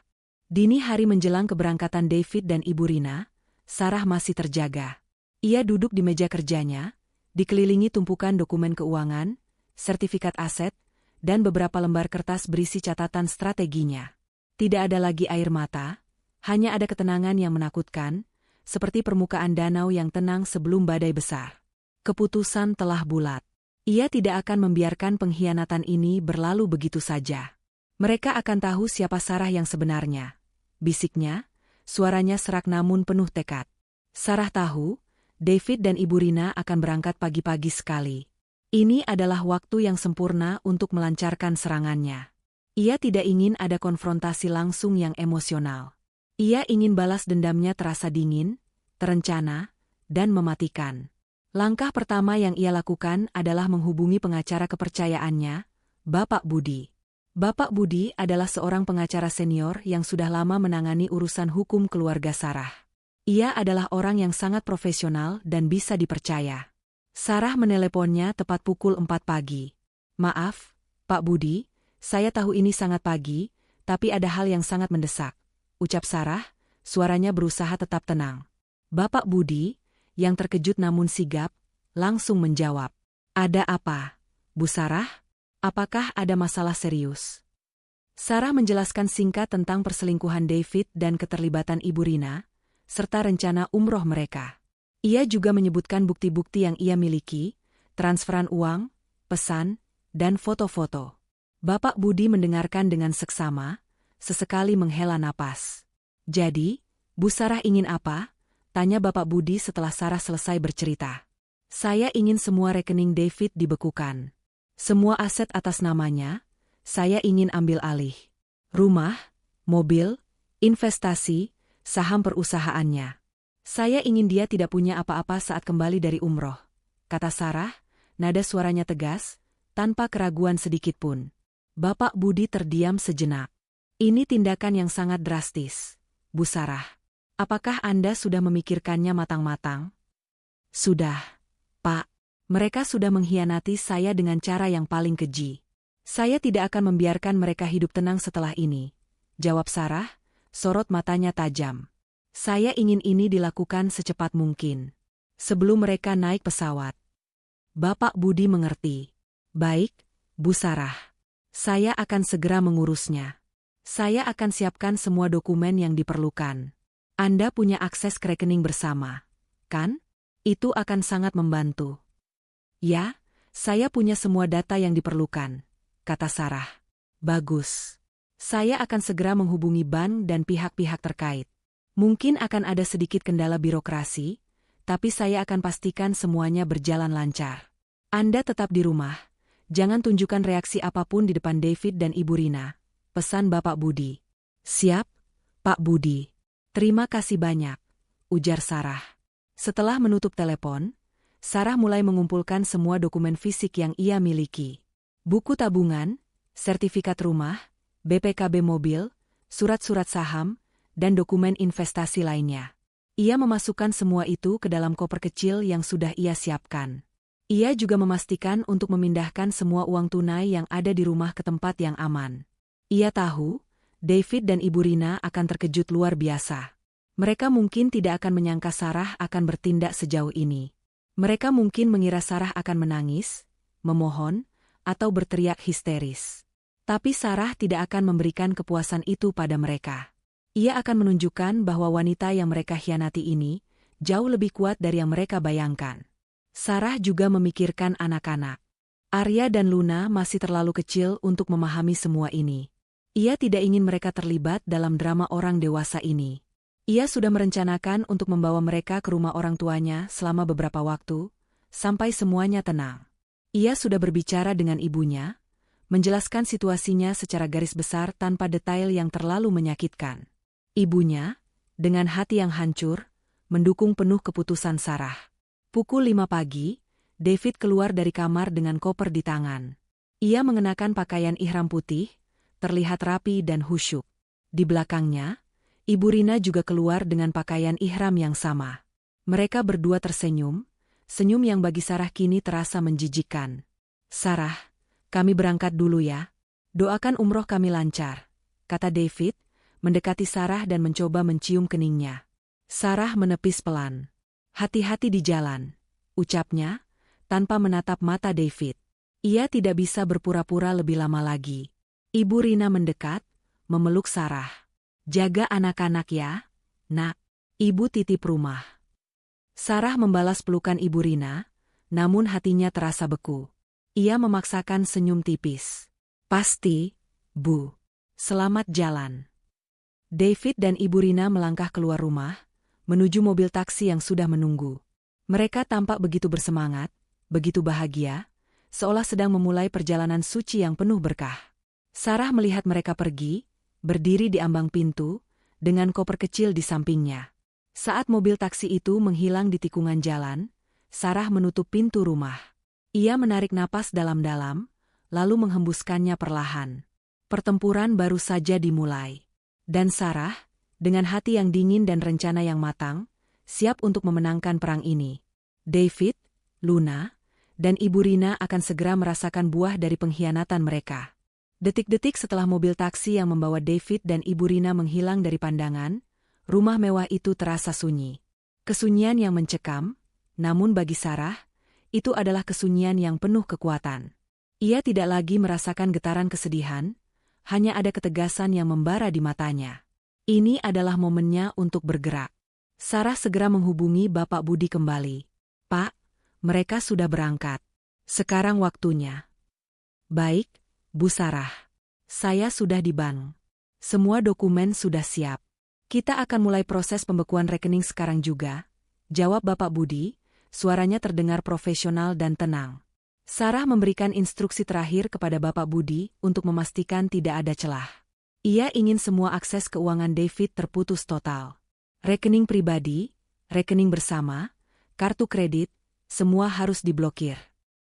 Dini hari menjelang keberangkatan David dan Ibu Rina, Sarah masih terjaga. Ia duduk di meja kerjanya, dikelilingi tumpukan dokumen keuangan, sertifikat aset, dan beberapa lembar kertas berisi catatan strateginya. Tidak ada lagi air mata, hanya ada ketenangan yang menakutkan, seperti permukaan danau yang tenang sebelum badai besar. Keputusan telah bulat. Ia tidak akan membiarkan pengkhianatan ini berlalu begitu saja. Mereka akan tahu siapa Sarah yang sebenarnya. Bisiknya, suaranya serak namun penuh tekad. Sarah tahu, David dan Ibu Rina akan berangkat pagi-pagi sekali. Ini adalah waktu yang sempurna untuk melancarkan serangannya. Ia tidak ingin ada konfrontasi langsung yang emosional. Ia ingin balas dendamnya terasa dingin, terencana, dan mematikan. Langkah pertama yang ia lakukan adalah menghubungi pengacara kepercayaannya, Bapak Budi. Bapak Budi adalah seorang pengacara senior yang sudah lama menangani urusan hukum keluarga Sarah. Ia adalah orang yang sangat profesional dan bisa dipercaya. Sarah meneleponnya tepat pukul 4 pagi. "Maaf, Pak Budi, saya tahu ini sangat pagi, tapi ada hal yang sangat mendesak," ucap Sarah, suaranya berusaha tetap tenang. Bapak Budi, yang terkejut namun sigap, langsung menjawab. "Ada apa, Bu Sarah? Apakah ada masalah serius?" Sarah menjelaskan singkat tentang perselingkuhan David dan keterlibatan Ibu Rina, serta rencana umroh mereka. Ia juga menyebutkan bukti-bukti yang ia miliki, transferan uang, pesan, dan foto-foto. Bapak Budi mendengarkan dengan seksama, sesekali menghela napas. "Jadi, Bu Sarah ingin apa?" tanya Bapak Budi setelah Sarah selesai bercerita. "Saya ingin semua rekening David dibekukan. Semua aset atas namanya, saya ingin ambil alih. Rumah, mobil, investasi, saham perusahaannya. Saya ingin dia tidak punya apa-apa saat kembali dari umroh," kata Sarah, nada suaranya tegas, tanpa keraguan sedikitpun. Bapak Budi terdiam sejenak. "Ini tindakan yang sangat drastis, Bu Sarah. Apakah Anda sudah memikirkannya matang-matang?" "Sudah, Pak. Mereka sudah mengkhianati saya dengan cara yang paling keji. Saya tidak akan membiarkan mereka hidup tenang setelah ini," jawab Sarah, sorot matanya tajam. "Saya ingin ini dilakukan secepat mungkin, sebelum mereka naik pesawat." Bapak Budi mengerti. "Baik, Bu Sarah. Saya akan segera mengurusnya. Saya akan siapkan semua dokumen yang diperlukan. Anda punya akses ke rekening bersama, kan? Itu akan sangat membantu." "Ya, saya punya semua data yang diperlukan," kata Sarah. "Bagus. Saya akan segera menghubungi bank dan pihak-pihak terkait. Mungkin akan ada sedikit kendala birokrasi, tapi saya akan pastikan semuanya berjalan lancar. Anda tetap di rumah, jangan tunjukkan reaksi apapun di depan David dan Ibu Rina," pesan Bapak Budi. "Siap, Pak Budi. Terima kasih banyak," ujar Sarah. Setelah menutup telepon, Sarah mulai mengumpulkan semua dokumen fisik yang ia miliki. Buku tabungan, sertifikat rumah, BPKB mobil, surat-surat saham, dan dokumen investasi lainnya. Ia memasukkan semua itu ke dalam koper kecil yang sudah ia siapkan. Ia juga memastikan untuk memindahkan semua uang tunai yang ada di rumah ke tempat yang aman. Ia tahu, David dan Ibu Rina akan terkejut luar biasa. Mereka mungkin tidak akan menyangka Sarah akan bertindak sejauh ini. Mereka mungkin mengira Sarah akan menangis, memohon, atau berteriak histeris. Tapi Sarah tidak akan memberikan kepuasan itu pada mereka. Ia akan menunjukkan bahwa wanita yang mereka khianati ini jauh lebih kuat dari yang mereka bayangkan. Sarah juga memikirkan anak-anak. Arya dan Luna masih terlalu kecil untuk memahami semua ini. Ia tidak ingin mereka terlibat dalam drama orang dewasa ini. Ia sudah merencanakan untuk membawa mereka ke rumah orang tuanya selama beberapa waktu, sampai semuanya tenang. Ia sudah berbicara dengan ibunya, menjelaskan situasinya secara garis besar tanpa detail yang terlalu menyakitkan. Ibunya, dengan hati yang hancur, mendukung penuh keputusan Sarah. Pukul 5 pagi, David keluar dari kamar dengan koper di tangan. Ia mengenakan pakaian ihram putih, terlihat rapi dan khusyuk. Di belakangnya, Ibu Rina juga keluar dengan pakaian ihram yang sama. Mereka berdua tersenyum, senyum yang bagi Sarah kini terasa menjijikkan. "Sarah, kami berangkat dulu ya. Doakan umroh kami lancar," kata David, mendekati Sarah dan mencoba mencium keningnya. Sarah menepis pelan. "Hati-hati di jalan," ucapnya, tanpa menatap mata David. Ia tidak bisa berpura-pura lebih lama lagi. Ibu Rina mendekat, memeluk Sarah. "Jaga anak-anak ya, Nak. Ibu titip rumah." Sarah membalas pelukan Ibu Rina, namun hatinya terasa beku. Ia memaksakan senyum tipis. "Pasti, Bu. Selamat jalan." David dan Ibu Rina melangkah keluar rumah, menuju mobil taksi yang sudah menunggu. Mereka tampak begitu bersemangat, begitu bahagia, seolah sedang memulai perjalanan suci yang penuh berkah. Sarah melihat mereka pergi, berdiri di ambang pintu, dengan koper kecil di sampingnya. Saat mobil taksi itu menghilang di tikungan jalan, Sarah menutup pintu rumah. Ia menarik napas dalam-dalam, lalu menghembuskannya perlahan. Pertempuran baru saja dimulai. Dan Sarah, dengan hati yang dingin dan rencana yang matang, siap untuk memenangkan perang ini. David, Luna, dan Ibu Rina akan segera merasakan buah dari pengkhianatan mereka. Detik-detik setelah mobil taksi yang membawa David dan Ibu Rina menghilang dari pandangan, rumah mewah itu terasa sunyi. Kesunyian yang mencekam, namun bagi Sarah, itu adalah kesunyian yang penuh kekuatan. Ia tidak lagi merasakan getaran kesedihan, hanya ada ketegasan yang membara di matanya. Ini adalah momennya untuk bergerak. Sarah segera menghubungi Bapak Budi kembali. "Pak, mereka sudah berangkat. Sekarang waktunya." "Baik, Bu Sarah. Saya sudah di bank. Semua dokumen sudah siap. Kita akan mulai proses pembekuan rekening sekarang juga," jawab Bapak Budi, suaranya terdengar profesional dan tenang. Sarah memberikan instruksi terakhir kepada Bapak Budi untuk memastikan tidak ada celah. Ia ingin semua akses keuangan David terputus total. Rekening pribadi, rekening bersama, kartu kredit, semua harus diblokir.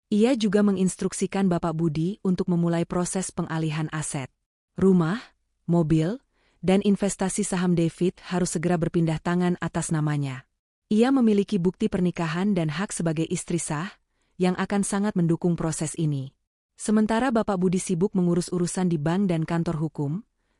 Ia juga menginstruksikan Bapak Budi untuk memulai proses pengalihan aset. Rumah, mobil, dan investasi saham David harus segera berpindah tangan atas namanya. Ia memiliki bukti pernikahan dan hak sebagai istri sah, yang akan sangat mendukung proses ini. Sementara Bapak Budi sibuk mengurus urusan di bank dan kantor hukum,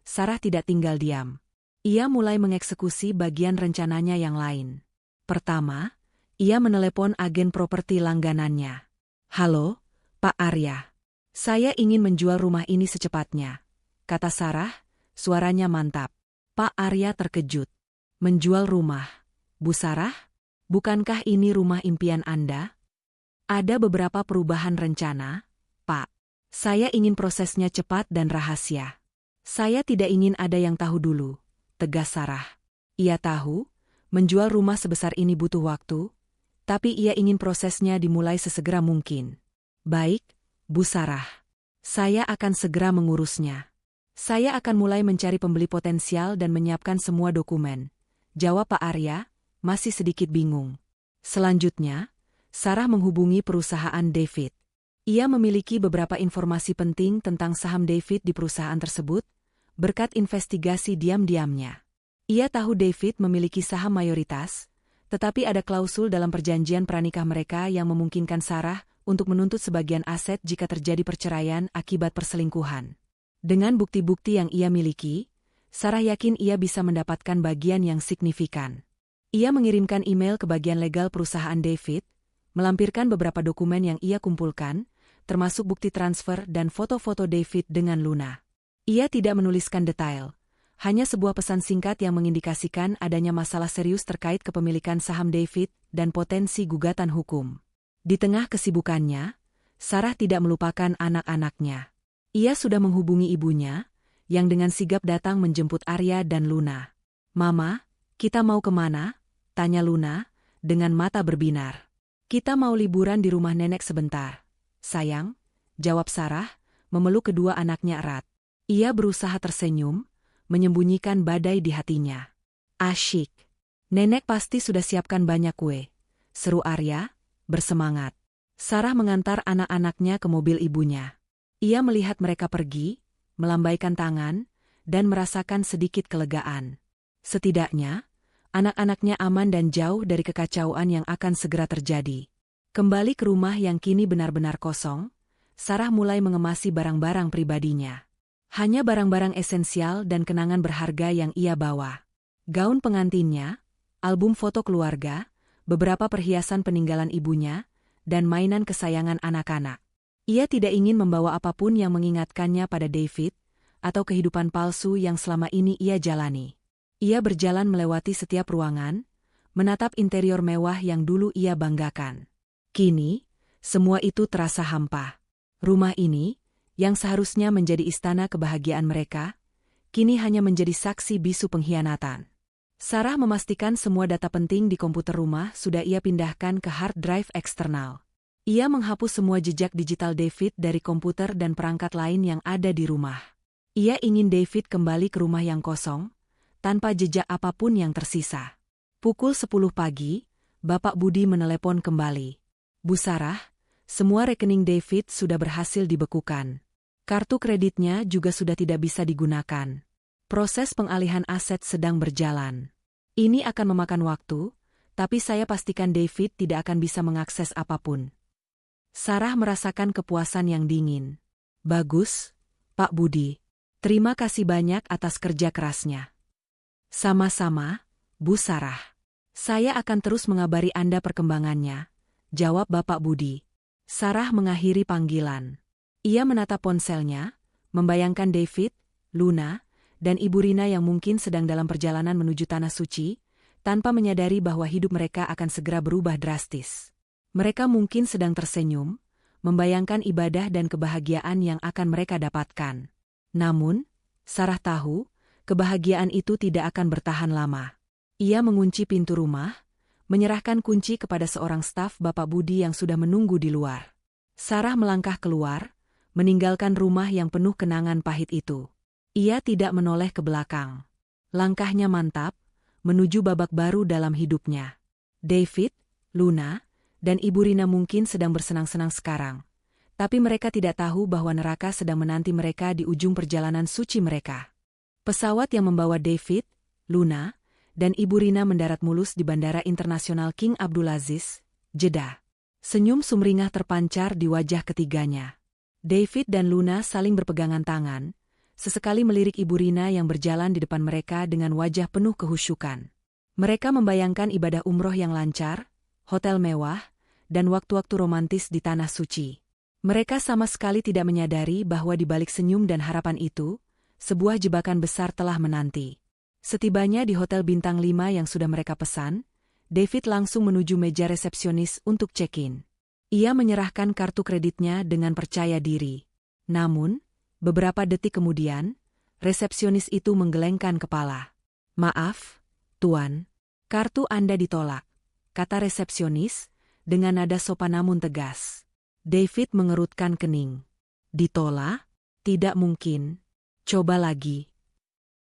Sarah tidak tinggal diam. Ia mulai mengeksekusi bagian rencananya yang lain. Pertama, ia menelepon agen properti langganannya. "Halo, Pak Arya. Saya ingin menjual rumah ini secepatnya," kata Sarah, suaranya mantap. Pak Arya terkejut. "Menjual rumah? Bu Sarah? Bukankah ini rumah impian Anda?" "Ada beberapa perubahan rencana, Pak. Saya ingin prosesnya cepat dan rahasia." "Saya tidak ingin ada yang tahu dulu," tegas Sarah. Ia tahu, menjual rumah sebesar ini butuh waktu, tapi ia ingin prosesnya dimulai sesegera mungkin. "Baik, Bu Sarah. Saya akan segera mengurusnya. Saya akan mulai mencari pembeli potensial dan menyiapkan semua dokumen," jawab Pak Arya, masih sedikit bingung. Selanjutnya, Sarah menghubungi perusahaan David. Ia memiliki beberapa informasi penting tentang saham David di perusahaan tersebut, berkat investigasi diam-diamnya. Ia tahu David memiliki saham mayoritas, tetapi ada klausul dalam perjanjian pranikah mereka yang memungkinkan Sarah untuk menuntut sebagian aset jika terjadi perceraian akibat perselingkuhan. Dengan bukti-bukti yang ia miliki, Sarah yakin ia bisa mendapatkan bagian yang signifikan. Ia mengirimkan email ke bagian legal perusahaan David, melampirkan beberapa dokumen yang ia kumpulkan, termasuk bukti transfer dan foto-foto David dengan Luna. Ia tidak menuliskan detail, hanya sebuah pesan singkat yang mengindikasikan adanya masalah serius terkait kepemilikan saham David dan potensi gugatan hukum. Di tengah kesibukannya, Sarah tidak melupakan anak-anaknya. Ia sudah menghubungi ibunya, yang dengan sigap datang menjemput Arya dan Luna. "Mama, kita mau kemana?" tanya Luna, dengan mata berbinar. "Kita mau liburan di rumah nenek sebentar, sayang," jawab Sarah, memeluk kedua anaknya erat. Ia berusaha tersenyum, menyembunyikan badai di hatinya. "Asyik. Nenek pasti sudah siapkan banyak kue," seru Arya, bersemangat. Sarah mengantar anak-anaknya ke mobil ibunya. Ia melihat mereka pergi, melambaikan tangan, dan merasakan sedikit kelegaan. Setidaknya, anak-anaknya aman dan jauh dari kekacauan yang akan segera terjadi. Kembali ke rumah yang kini benar-benar kosong, Sarah mulai mengemasi barang-barang pribadinya. Hanya barang-barang esensial dan kenangan berharga yang ia bawa. Gaun pengantinnya, album foto keluarga, beberapa perhiasan peninggalan ibunya, dan mainan kesayangan anak-anak. Ia tidak ingin membawa apapun yang mengingatkannya pada David, atau kehidupan palsu yang selama ini ia jalani. Ia berjalan melewati setiap ruangan, menatap interior mewah yang dulu ia banggakan. Kini, semua itu terasa hampa. Rumah ini, yang seharusnya menjadi istana kebahagiaan mereka, kini hanya menjadi saksi bisu pengkhianatan. Sarah memastikan semua data penting di komputer rumah sudah ia pindahkan ke hard drive eksternal. Ia menghapus semua jejak digital David dari komputer dan perangkat lain yang ada di rumah. Ia ingin David kembali ke rumah yang kosong, tanpa jejak apapun yang tersisa. Pukul 10 pagi, Bapak Budi menelepon kembali. Bu Sarah, semua rekening David sudah berhasil dibekukan. Kartu kreditnya juga sudah tidak bisa digunakan. Proses pengalihan aset sedang berjalan. Ini akan memakan waktu, tapi saya pastikan David tidak akan bisa mengakses apapun. Sarah merasakan kepuasan yang dingin. Bagus, Pak Budi. Terima kasih banyak atas kerja kerasnya. Sama-sama, Bu Sarah. Saya akan terus mengabari Anda perkembangannya, jawab Bapak Budi. Sarah mengakhiri panggilan. Ia menatap ponselnya, membayangkan David, Luna, dan Ibu Rina yang mungkin sedang dalam perjalanan menuju Tanah Suci, tanpa menyadari bahwa hidup mereka akan segera berubah drastis. Mereka mungkin sedang tersenyum, membayangkan ibadah dan kebahagiaan yang akan mereka dapatkan. Namun, Sarah tahu, kebahagiaan itu tidak akan bertahan lama. Ia mengunci pintu rumah, menyerahkan kunci kepada seorang staf Bapak Budi yang sudah menunggu di luar. Sarah melangkah keluar, meninggalkan rumah yang penuh kenangan pahit itu. Ia tidak menoleh ke belakang. Langkahnya mantap, menuju babak baru dalam hidupnya. David, Luna, dan Ibu Rina mungkin sedang bersenang-senang sekarang. Tapi mereka tidak tahu bahwa neraka sedang menanti mereka di ujung perjalanan suci mereka. Pesawat yang membawa David, Luna, dan Ibu Rina mendarat mulus di Bandara Internasional King Abdulaziz, Jeddah. Senyum sumringah terpancar di wajah ketiganya. David dan Luna saling berpegangan tangan, sesekali melirik Ibu Rina yang berjalan di depan mereka dengan wajah penuh kehusyukan. Mereka membayangkan ibadah umroh yang lancar, hotel mewah, dan waktu-waktu romantis di Tanah Suci. Mereka sama sekali tidak menyadari bahwa di balik senyum dan harapan itu, sebuah jebakan besar telah menanti. Setibanya di hotel bintang 5 yang sudah mereka pesan, David langsung menuju meja resepsionis untuk check-in. Ia menyerahkan kartu kreditnya dengan percaya diri. Namun, beberapa detik kemudian, resepsionis itu menggelengkan kepala. "Maaf, Tuan, kartu Anda ditolak," kata resepsionis, dengan nada sopan namun tegas. David mengerutkan kening. "Ditolak? Tidak mungkin. Coba lagi."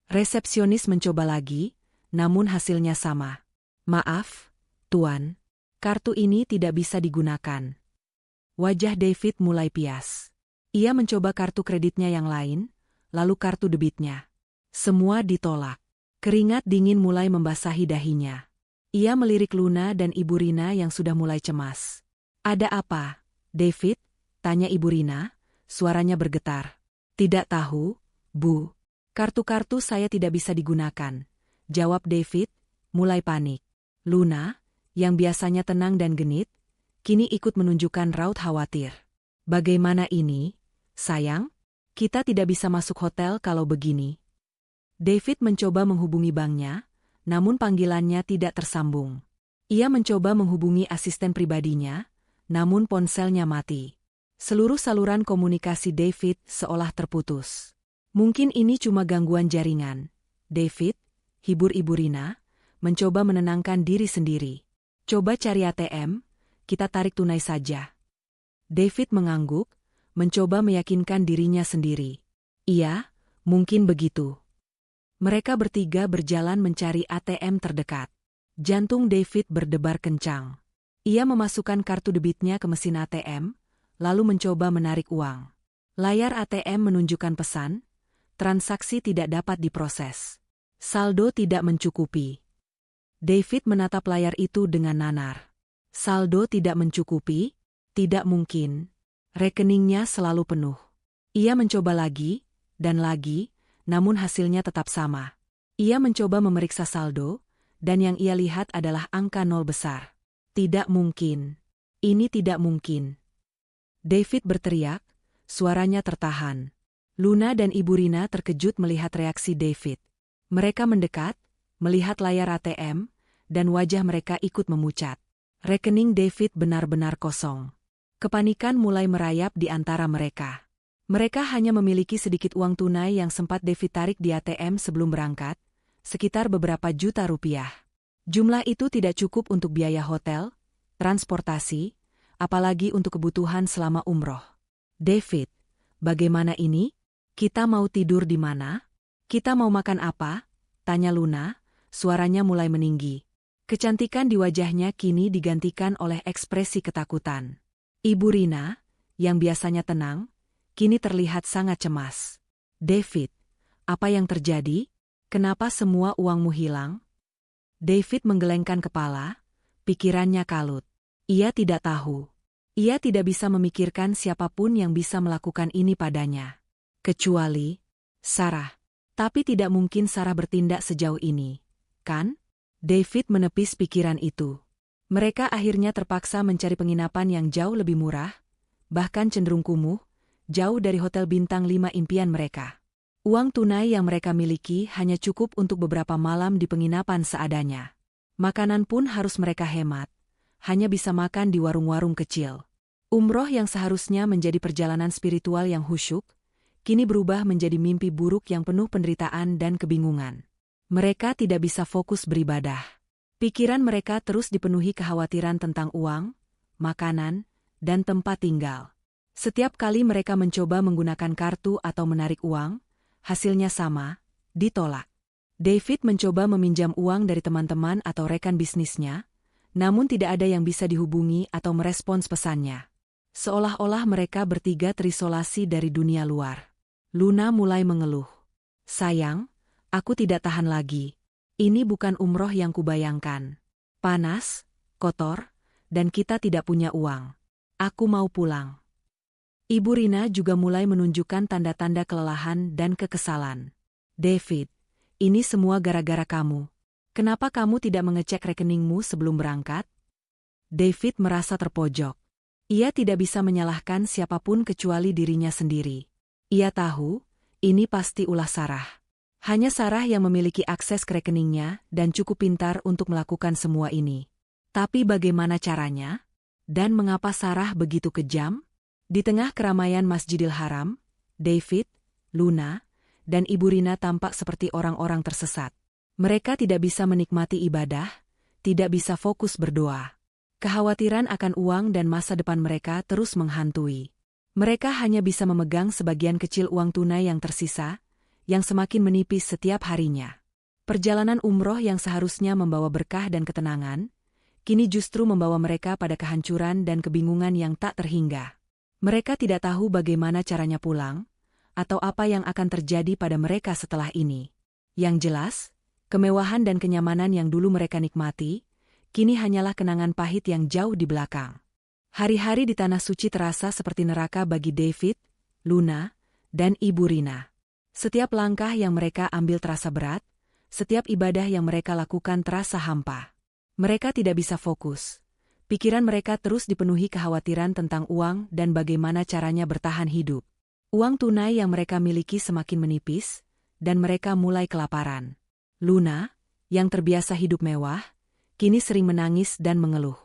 Resepsionis mencoba lagi, namun hasilnya sama. "Maaf, Tuan, kartu ini tidak bisa digunakan." Wajah David mulai pias. Ia mencoba kartu kreditnya yang lain, lalu kartu debitnya. Semua ditolak. Keringat dingin mulai membasahi dahinya. Ia melirik Luna dan Ibu Rina yang sudah mulai cemas. "Ada apa, David?" tanya Ibu Rina, suaranya bergetar. "Tidak tahu, Bu. Kartu-kartu saya tidak bisa digunakan," jawab David, mulai panik. Luna, yang biasanya tenang dan genit, kini ikut menunjukkan raut khawatir. "Bagaimana ini, sayang? Kita tidak bisa masuk hotel kalau begini." David mencoba menghubungi banknya, namun panggilannya tidak tersambung. Ia mencoba menghubungi asisten pribadinya, namun ponselnya mati. Seluruh saluran komunikasi David seolah terputus. "Mungkin ini cuma gangguan jaringan." David, hibur Ibu Rina, mencoba menenangkan diri sendiri. "Coba cari ATM, kita tarik tunai saja." David mengangguk, mencoba meyakinkan dirinya sendiri. "Iya, mungkin begitu." Mereka bertiga berjalan mencari ATM terdekat. Jantung David berdebar kencang. Ia memasukkan kartu debitnya ke mesin ATM, lalu mencoba menarik uang. Layar ATM menunjukkan pesan, transaksi tidak dapat diproses. Saldo tidak mencukupi. David menatap layar itu dengan nanar. Saldo tidak mencukupi? Tidak mungkin. Rekeningnya selalu penuh. Ia mencoba lagi, dan lagi, namun hasilnya tetap sama. Ia mencoba memeriksa saldo, dan yang ia lihat adalah angka 0 besar. "Tidak mungkin. Ini tidak mungkin." David berteriak, suaranya tertahan. Luna dan Ibu Rina terkejut melihat reaksi David. Mereka mendekat, melihat layar ATM, dan wajah mereka ikut memucat. Rekening David benar-benar kosong. Kepanikan mulai merayap di antara mereka. Mereka hanya memiliki sedikit uang tunai yang sempat David tarik di ATM sebelum berangkat, sekitar beberapa juta rupiah. Jumlah itu tidak cukup untuk biaya hotel, transportasi, apalagi untuk kebutuhan selama umroh. "David, bagaimana ini? Kita mau tidur di mana? Kita mau makan apa?" tanya Luna, suaranya mulai meninggi. Kecantikan di wajahnya kini digantikan oleh ekspresi ketakutan. Ibu Rina, yang biasanya tenang, kini terlihat sangat cemas. David, apa yang terjadi? Kenapa semua uangmu hilang? David menggelengkan kepala, pikirannya kalut. Ia tidak tahu. Ia tidak bisa memikirkan siapapun yang bisa melakukan ini padanya. Kecuali Sarah. Tapi tidak mungkin Sarah bertindak sejauh ini, kan? David menepis pikiran itu. Mereka akhirnya terpaksa mencari penginapan yang jauh lebih murah, bahkan cenderung kumuh, jauh dari hotel bintang 5 impian mereka. Uang tunai yang mereka miliki hanya cukup untuk beberapa malam di penginapan seadanya. Makanan pun harus mereka hemat, hanya bisa makan di warung-warung kecil. Umroh yang seharusnya menjadi perjalanan spiritual yang khusyuk, kini berubah menjadi mimpi buruk yang penuh penderitaan dan kebingungan. Mereka tidak bisa fokus beribadah. Pikiran mereka terus dipenuhi kekhawatiran tentang uang, makanan, dan tempat tinggal. Setiap kali mereka mencoba menggunakan kartu atau menarik uang, hasilnya sama, ditolak. David mencoba meminjam uang dari teman-teman atau rekan bisnisnya, namun tidak ada yang bisa dihubungi atau merespons pesannya. Seolah-olah mereka bertiga terisolasi dari dunia luar. Luna mulai mengeluh. Sayang, aku tidak tahan lagi. Ini bukan umroh yang kubayangkan. Panas, kotor, dan kita tidak punya uang. Aku mau pulang. Ibu Rina juga mulai menunjukkan tanda-tanda kelelahan dan kekesalan. David, ini semua gara-gara kamu. Kenapa kamu tidak mengecek rekeningmu sebelum berangkat? David merasa terpojok. Ia tidak bisa menyalahkan siapapun kecuali dirinya sendiri. Ia tahu, ini pasti ulah Sarah. Hanya Sarah yang memiliki akses ke rekeningnya dan cukup pintar untuk melakukan semua ini. Tapi bagaimana caranya? Dan mengapa Sarah begitu kejam? Di tengah keramaian Masjidil Haram, David, Luna, dan Ibu Rina tampak seperti orang-orang tersesat. Mereka tidak bisa menikmati ibadah, tidak bisa fokus berdoa. Kekhawatiran akan uang dan masa depan mereka terus menghantui. Mereka hanya bisa memegang sebagian kecil uang tunai yang tersisa, yang semakin menipis setiap harinya. Perjalanan umroh yang seharusnya membawa berkah dan ketenangan, kini justru membawa mereka pada kehancuran dan kebingungan yang tak terhingga. Mereka tidak tahu bagaimana caranya pulang, atau apa yang akan terjadi pada mereka setelah ini. Yang jelas, kemewahan dan kenyamanan yang dulu mereka nikmati, kini hanyalah kenangan pahit yang jauh di belakang. Hari-hari di Tanah Suci terasa seperti neraka bagi David, Luna, dan Ibu Rina. Setiap langkah yang mereka ambil terasa berat, setiap ibadah yang mereka lakukan terasa hampa. Mereka tidak bisa fokus. Pikiran mereka terus dipenuhi kekhawatiran tentang uang dan bagaimana caranya bertahan hidup. Uang tunai yang mereka miliki semakin menipis, dan mereka mulai kelaparan. Luna, yang terbiasa hidup mewah, kini sering menangis dan mengeluh.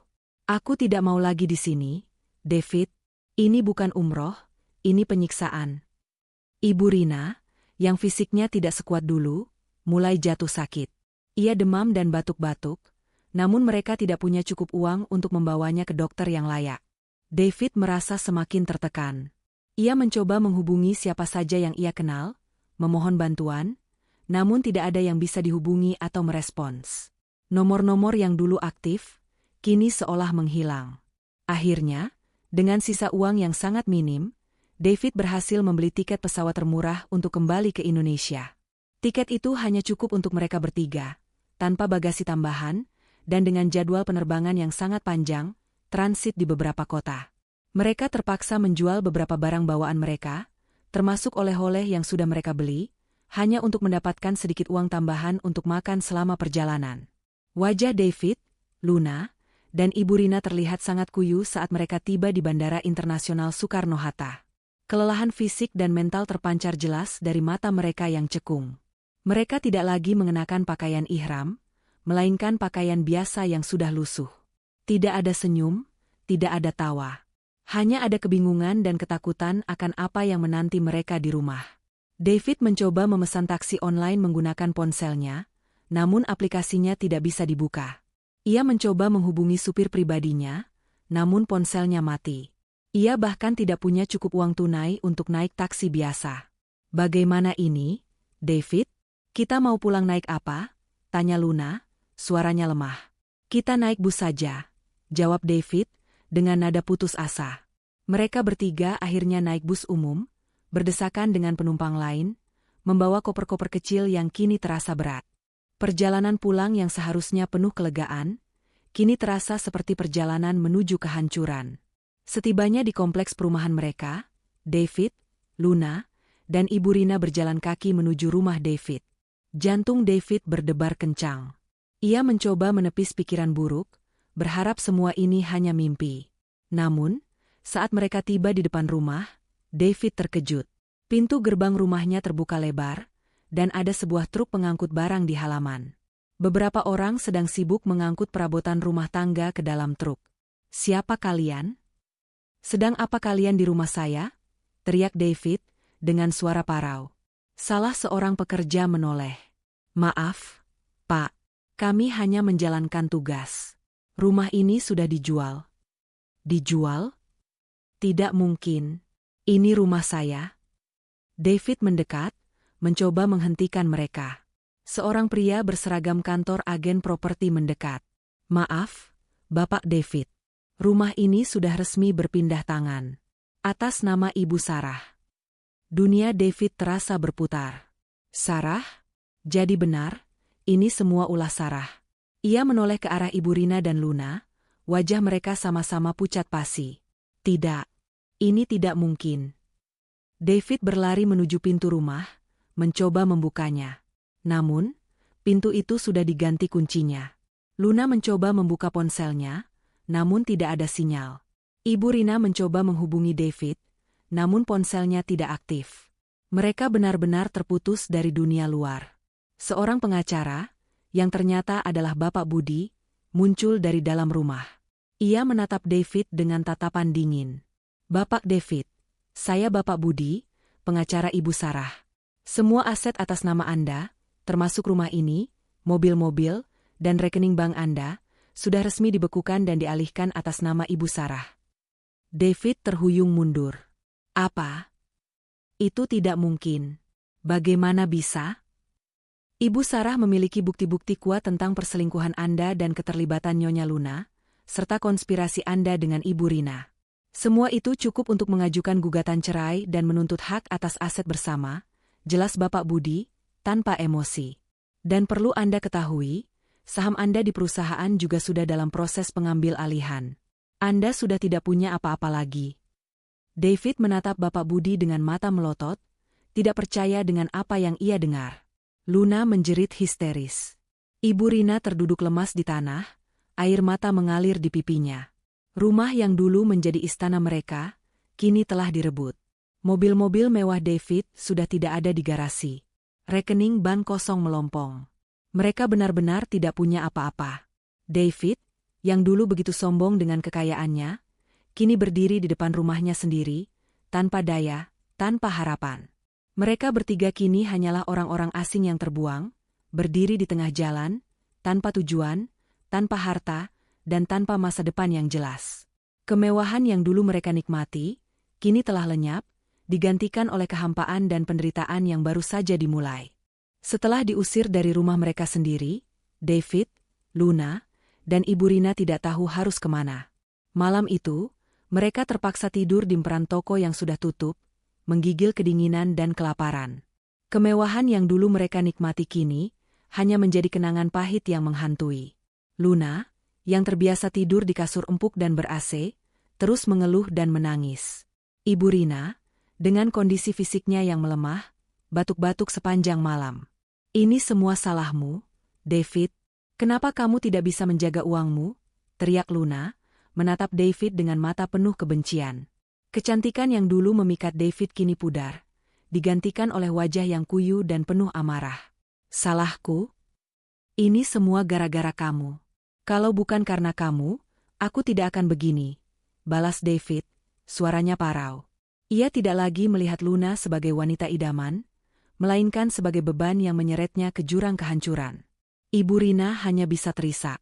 Aku tidak mau lagi di sini, David. Ini bukan umroh, ini penyiksaan. Ibu Rina, yang fisiknya tidak sekuat dulu, mulai jatuh sakit. Ia demam dan batuk-batuk, namun mereka tidak punya cukup uang untuk membawanya ke dokter yang layak. David merasa semakin tertekan. Ia mencoba menghubungi siapa saja yang ia kenal, memohon bantuan, namun tidak ada yang bisa dihubungi atau merespons. Nomor-nomor yang dulu aktif, kini seolah menghilang. Akhirnya, dengan sisa uang yang sangat minim, David berhasil membeli tiket pesawat termurah untuk kembali ke Indonesia. Tiket itu hanya cukup untuk mereka bertiga, tanpa bagasi tambahan, dan dengan jadwal penerbangan yang sangat panjang, transit di beberapa kota. Mereka terpaksa menjual beberapa barang bawaan mereka, termasuk oleh-oleh yang sudah mereka beli, hanya untuk mendapatkan sedikit uang tambahan untuk makan selama perjalanan. Wajah David, Luna, dan Ibu Rina terlihat sangat kuyu saat mereka tiba di Bandara Internasional Soekarno-Hatta. Kelelahan fisik dan mental terpancar jelas dari mata mereka yang cekung. Mereka tidak lagi mengenakan pakaian ihram, melainkan pakaian biasa yang sudah lusuh. Tidak ada senyum, tidak ada tawa. Hanya ada kebingungan dan ketakutan akan apa yang menanti mereka di rumah. David mencoba memesan taksi online menggunakan ponselnya, namun aplikasinya tidak bisa dibuka. Ia mencoba menghubungi supir pribadinya, namun ponselnya mati. Ia bahkan tidak punya cukup uang tunai untuk naik taksi biasa. Bagaimana ini, David? Kita mau pulang naik apa? Tanya Luna, suaranya lemah. Kita naik bus saja, jawab David, dengan nada putus asa. Mereka bertiga akhirnya naik bus umum, berdesakan dengan penumpang lain, membawa koper-koper kecil yang kini terasa berat. Perjalanan pulang yang seharusnya penuh kelegaan, kini terasa seperti perjalanan menuju kehancuran. Setibanya di kompleks perumahan mereka, David, Luna, dan Ibu Rina berjalan kaki menuju rumah David. Jantung David berdebar kencang. Ia mencoba menepis pikiran buruk, berharap semua ini hanya mimpi. Namun, saat mereka tiba di depan rumah, David terkejut. Pintu gerbang rumahnya terbuka lebar, dan ada sebuah truk pengangkut barang di halaman. Beberapa orang sedang sibuk mengangkut perabotan rumah tangga ke dalam truk. "Siapa kalian? Sedang apa kalian di rumah saya?" teriak David dengan suara parau. Salah seorang pekerja menoleh. "Maaf, Pak. Kami hanya menjalankan tugas. Rumah ini sudah dijual." "Dijual? Tidak mungkin. Ini rumah saya." David mendekat, mencoba menghentikan mereka. Seorang pria berseragam kantor agen properti mendekat. "Maaf, Bapak David. Rumah ini sudah resmi berpindah tangan. Atas nama Ibu Sarah." Dunia David terasa berputar. "Sarah? Jadi benar, ini semua ulah Sarah." Ia menoleh ke arah Ibu Rina dan Luna, wajah mereka sama-sama pucat pasi. "Tidak. Ini tidak mungkin." David berlari menuju pintu rumah, mencoba membukanya. Namun, pintu itu sudah diganti kuncinya. Luna mencoba membuka ponselnya, namun tidak ada sinyal. Ibu Rina mencoba menghubungi David, namun ponselnya tidak aktif. Mereka benar-benar terputus dari dunia luar. Seorang pengacara, yang ternyata adalah Bapak Budi, muncul dari dalam rumah. Ia menatap David dengan tatapan dingin. "Bapak David, saya Bapak Budi, pengacara Ibu Sarah. Semua aset atas nama Anda, termasuk rumah ini, mobil-mobil, dan rekening bank Anda, sudah resmi dibekukan dan dialihkan atas nama Ibu Sarah." David terhuyung mundur. "Apa? Itu tidak mungkin. Bagaimana bisa? Ibu Sarah memiliki bukti-bukti kuat tentang perselingkuhan Anda dan keterlibatan Nyonya Luna, serta konspirasi Anda dengan Ibu Rina. Semua itu cukup untuk mengajukan gugatan cerai dan menuntut hak atas aset bersama, jelas Bapak Budi, tanpa emosi. Dan perlu Anda ketahui, saham Anda di perusahaan juga sudah dalam proses pengambil alihan. Anda sudah tidak punya apa-apa lagi." David menatap Bapak Budi dengan mata melotot, tidak percaya dengan apa yang ia dengar. Luna menjerit histeris. Ibu Rina terduduk lemas di tanah, air mata mengalir di pipinya. Rumah yang dulu menjadi istana mereka, kini telah direbut. Mobil-mobil mewah David sudah tidak ada di garasi. Rekening bank kosong melompong. Mereka benar-benar tidak punya apa-apa. David, yang dulu begitu sombong dengan kekayaannya, kini berdiri di depan rumahnya sendiri, tanpa daya, tanpa harapan. Mereka bertiga kini hanyalah orang-orang asing yang terbuang, berdiri di tengah jalan, tanpa tujuan, tanpa harta, dan tanpa masa depan yang jelas. Kemewahan yang dulu mereka nikmati, kini telah lenyap, digantikan oleh kehampaan dan penderitaan yang baru saja dimulai. Setelah diusir dari rumah mereka sendiri, David, Luna, dan Ibu Rina tidak tahu harus kemana. Malam itu, mereka terpaksa tidur di emperan toko yang sudah tutup, menggigil kedinginan dan kelaparan. Kemewahan yang dulu mereka nikmati kini, hanya menjadi kenangan pahit yang menghantui. Luna, yang terbiasa tidur di kasur empuk dan ber-AC, terus mengeluh dan menangis. Ibu Rina, dengan kondisi fisiknya yang melemah, batuk-batuk sepanjang malam. "Ini semua salahmu, David. Kenapa kamu tidak bisa menjaga uangmu?" teriak Luna, menatap David dengan mata penuh kebencian. Kecantikan yang dulu memikat David kini pudar, digantikan oleh wajah yang kuyu dan penuh amarah. "Salahku? Ini semua gara-gara kamu. Kalau bukan karena kamu, aku tidak akan begini," balas David, suaranya parau. Ia tidak lagi melihat Luna sebagai wanita idaman, melainkan sebagai beban yang menyeretnya ke jurang kehancuran. Ibu Rina hanya bisa terisak.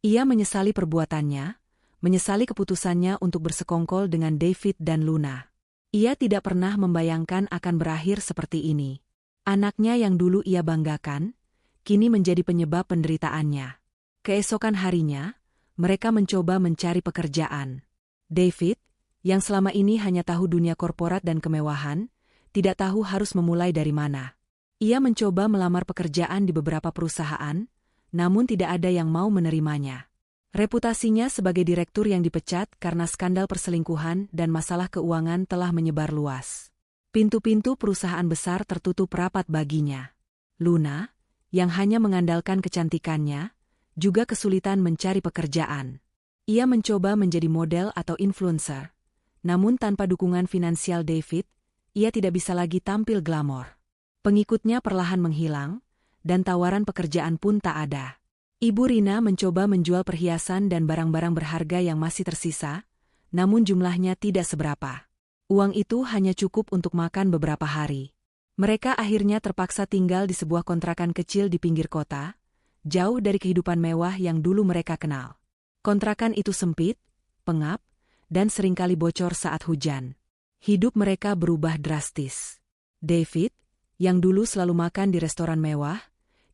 Ia menyesali perbuatannya, menyesali keputusannya untuk bersekongkol dengan David dan Luna. Ia tidak pernah membayangkan akan berakhir seperti ini. Anaknya yang dulu ia banggakan, kini menjadi penyebab penderitaannya. Keesokan harinya, mereka mencoba mencari pekerjaan. David, yang selama ini hanya tahu dunia korporat dan kemewahan, tidak tahu harus memulai dari mana. Ia mencoba melamar pekerjaan di beberapa perusahaan, namun tidak ada yang mau menerimanya. Reputasinya sebagai direktur yang dipecat karena skandal perselingkuhan dan masalah keuangan telah menyebar luas. Pintu-pintu perusahaan besar tertutup rapat baginya. Luna, yang hanya mengandalkan kecantikannya, juga kesulitan mencari pekerjaan. Ia mencoba menjadi model atau influencer. Namun tanpa dukungan finansial David, ia tidak bisa lagi tampil glamor. Pengikutnya perlahan menghilang, dan tawaran pekerjaan pun tak ada. Ibu Rina mencoba menjual perhiasan dan barang-barang berharga yang masih tersisa, namun jumlahnya tidak seberapa. Uang itu hanya cukup untuk makan beberapa hari. Mereka akhirnya terpaksa tinggal di sebuah kontrakan kecil di pinggir kota, jauh dari kehidupan mewah yang dulu mereka kenal. Kontrakan itu sempit, pengap, dan seringkali bocor saat hujan. Hidup mereka berubah drastis. David, yang dulu selalu makan di restoran mewah,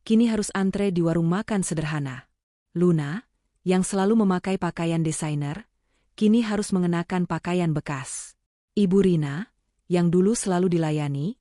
kini harus antre di warung makan sederhana. Luna, yang selalu memakai pakaian desainer, kini harus mengenakan pakaian bekas. Ibu Rina, yang dulu selalu dilayani,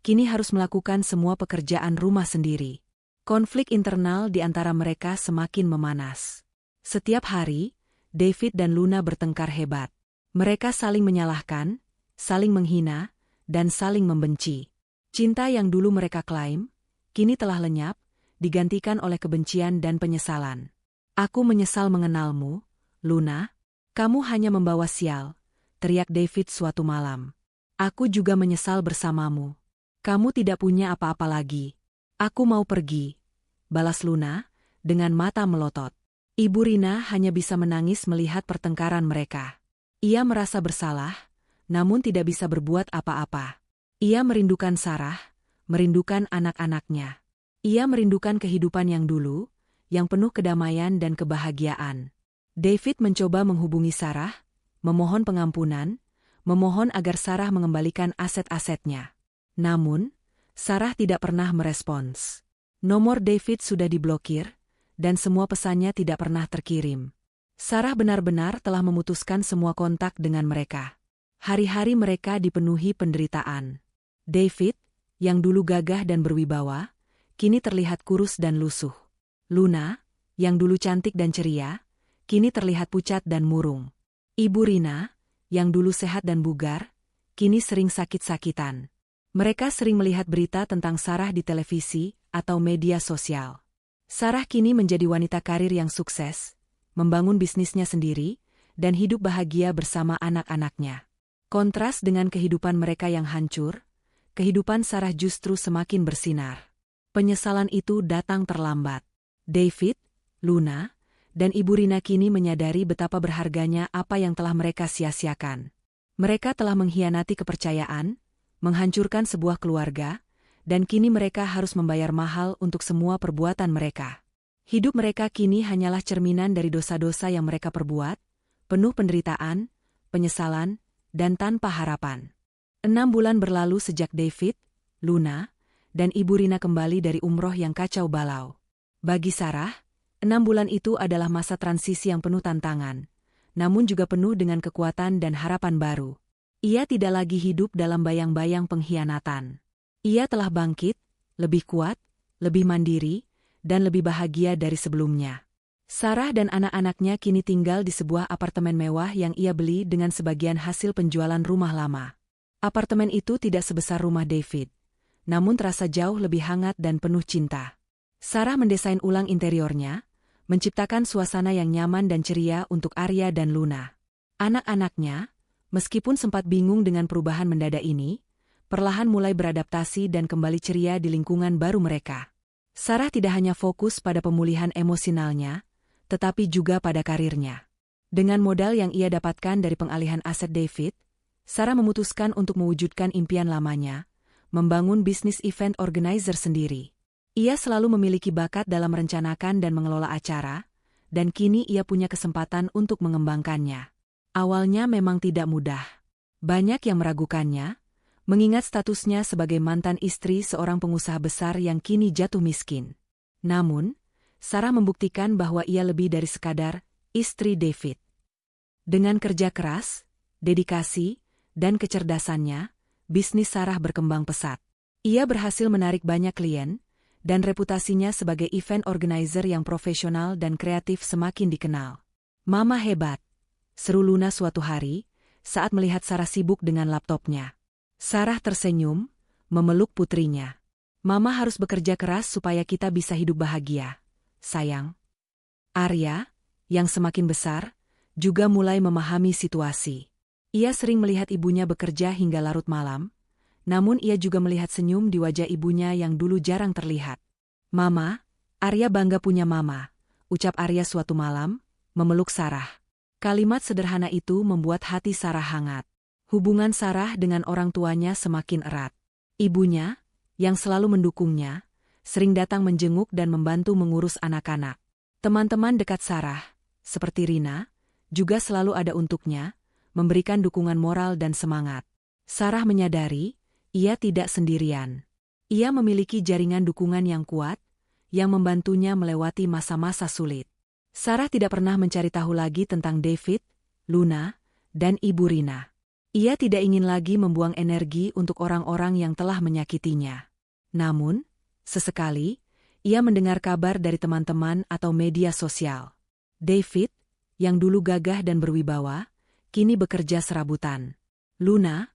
kini harus melakukan semua pekerjaan rumah sendiri. Konflik internal di antara mereka semakin memanas. Setiap hari, David dan Luna bertengkar hebat. Mereka saling menyalahkan, saling menghina, dan saling membenci. Cinta yang dulu mereka klaim, kini telah lenyap, digantikan oleh kebencian dan penyesalan. Aku menyesal mengenalmu, Luna. Kamu hanya membawa sial, teriak David suatu malam. Aku juga menyesal bersamamu. Kamu tidak punya apa-apa lagi. Aku mau pergi, balas Luna, dengan mata melotot. Ibu Rina hanya bisa menangis melihat pertengkaran mereka. Ia merasa bersalah, namun tidak bisa berbuat apa-apa. Ia merindukan Sarah, merindukan anak-anaknya. Ia merindukan kehidupan yang dulu, yang penuh kedamaian dan kebahagiaan. David mencoba menghubungi Sarah, memohon pengampunan, memohon agar Sarah mengembalikan aset-asetnya. Namun, Sarah tidak pernah merespons. Nomor David sudah diblokir, dan semua pesannya tidak pernah terkirim. Sarah benar-benar telah memutuskan semua kontak dengan mereka. Hari-hari mereka dipenuhi penderitaan. David, yang dulu gagah dan berwibawa, kini terlihat kurus dan lusuh. Luna, yang dulu cantik dan ceria, kini terlihat pucat dan murung. Ibu Rina, yang dulu sehat dan bugar, kini sering sakit-sakitan. Mereka sering melihat berita tentang Sarah di televisi atau media sosial. Sarah kini menjadi wanita karir yang sukses, membangun bisnisnya sendiri, dan hidup bahagia bersama anak-anaknya. Kontras dengan kehidupan mereka yang hancur, kehidupan Sarah justru semakin bersinar. Penyesalan itu datang terlambat. David, Luna, dan Ibu Rina kini menyadari betapa berharganya apa yang telah mereka sia-siakan. Mereka telah mengkhianati kepercayaan, menghancurkan sebuah keluarga, dan kini mereka harus membayar mahal untuk semua perbuatan mereka. Hidup mereka kini hanyalah cerminan dari dosa-dosa yang mereka perbuat, penuh penderitaan, penyesalan, dan tanpa harapan. 6 bulan berlalu sejak David, Luna, dan Ibu Rina kembali dari umroh yang kacau balau. Bagi Sarah, 6 bulan itu adalah masa transisi yang penuh tantangan, namun juga penuh dengan kekuatan dan harapan baru. Ia tidak lagi hidup dalam bayang-bayang pengkhianatan. Ia telah bangkit, lebih kuat, lebih mandiri, dan lebih bahagia dari sebelumnya. Sarah dan anak-anaknya kini tinggal di sebuah apartemen mewah yang ia beli dengan sebagian hasil penjualan rumah lama. Apartemen itu tidak sebesar rumah David, namun terasa jauh lebih hangat dan penuh cinta. Sarah mendesain ulang interiornya, menciptakan suasana yang nyaman dan ceria untuk Arya dan Luna. Anak-anaknya, meskipun sempat bingung dengan perubahan mendadak ini, perlahan mulai beradaptasi dan kembali ceria di lingkungan baru mereka. Sarah tidak hanya fokus pada pemulihan emosionalnya, tetapi juga pada karirnya. Dengan modal yang ia dapatkan dari pengalihan aset David, Sarah memutuskan untuk mewujudkan impian lamanya, membangun bisnis event organizer sendiri. Ia selalu memiliki bakat dalam merencanakan dan mengelola acara, dan kini ia punya kesempatan untuk mengembangkannya. Awalnya memang tidak mudah. Banyak yang meragukannya, mengingat statusnya sebagai mantan istri seorang pengusaha besar yang kini jatuh miskin. Namun, Sarah membuktikan bahwa ia lebih dari sekadar istri David. Dengan kerja keras, dedikasi, dan kecerdasannya, bisnis Sarah berkembang pesat. Ia berhasil menarik banyak klien, dan reputasinya sebagai event organizer yang profesional dan kreatif semakin dikenal. "Mama hebat," seru Luna suatu hari, saat melihat Sarah sibuk dengan laptopnya. Sarah tersenyum, memeluk putrinya. "Mama harus bekerja keras supaya kita bisa hidup bahagia, sayang." Arya, yang semakin besar, juga mulai memahami situasi. Ia sering melihat ibunya bekerja hingga larut malam, namun ia juga melihat senyum di wajah ibunya yang dulu jarang terlihat. "Mama, Arya bangga punya mama," ucap Arya suatu malam, memeluk Sarah. Kalimat sederhana itu membuat hati Sarah hangat. Hubungan Sarah dengan orang tuanya semakin erat. Ibunya, yang selalu mendukungnya, sering datang menjenguk dan membantu mengurus anak-anak. Teman-teman dekat Sarah, seperti Rina, juga selalu ada untuknya, memberikan dukungan moral dan semangat. Sarah menyadari, ia tidak sendirian. Ia memiliki jaringan dukungan yang kuat, yang membantunya melewati masa-masa sulit. Sarah tidak pernah mencari tahu lagi tentang David, Luna, dan Ibu Rina. Ia tidak ingin lagi membuang energi untuk orang-orang yang telah menyakitinya. Namun, sesekali, ia mendengar kabar dari teman-teman atau media sosial. David, yang dulu gagah dan berwibawa, kini bekerja serabutan. Luna,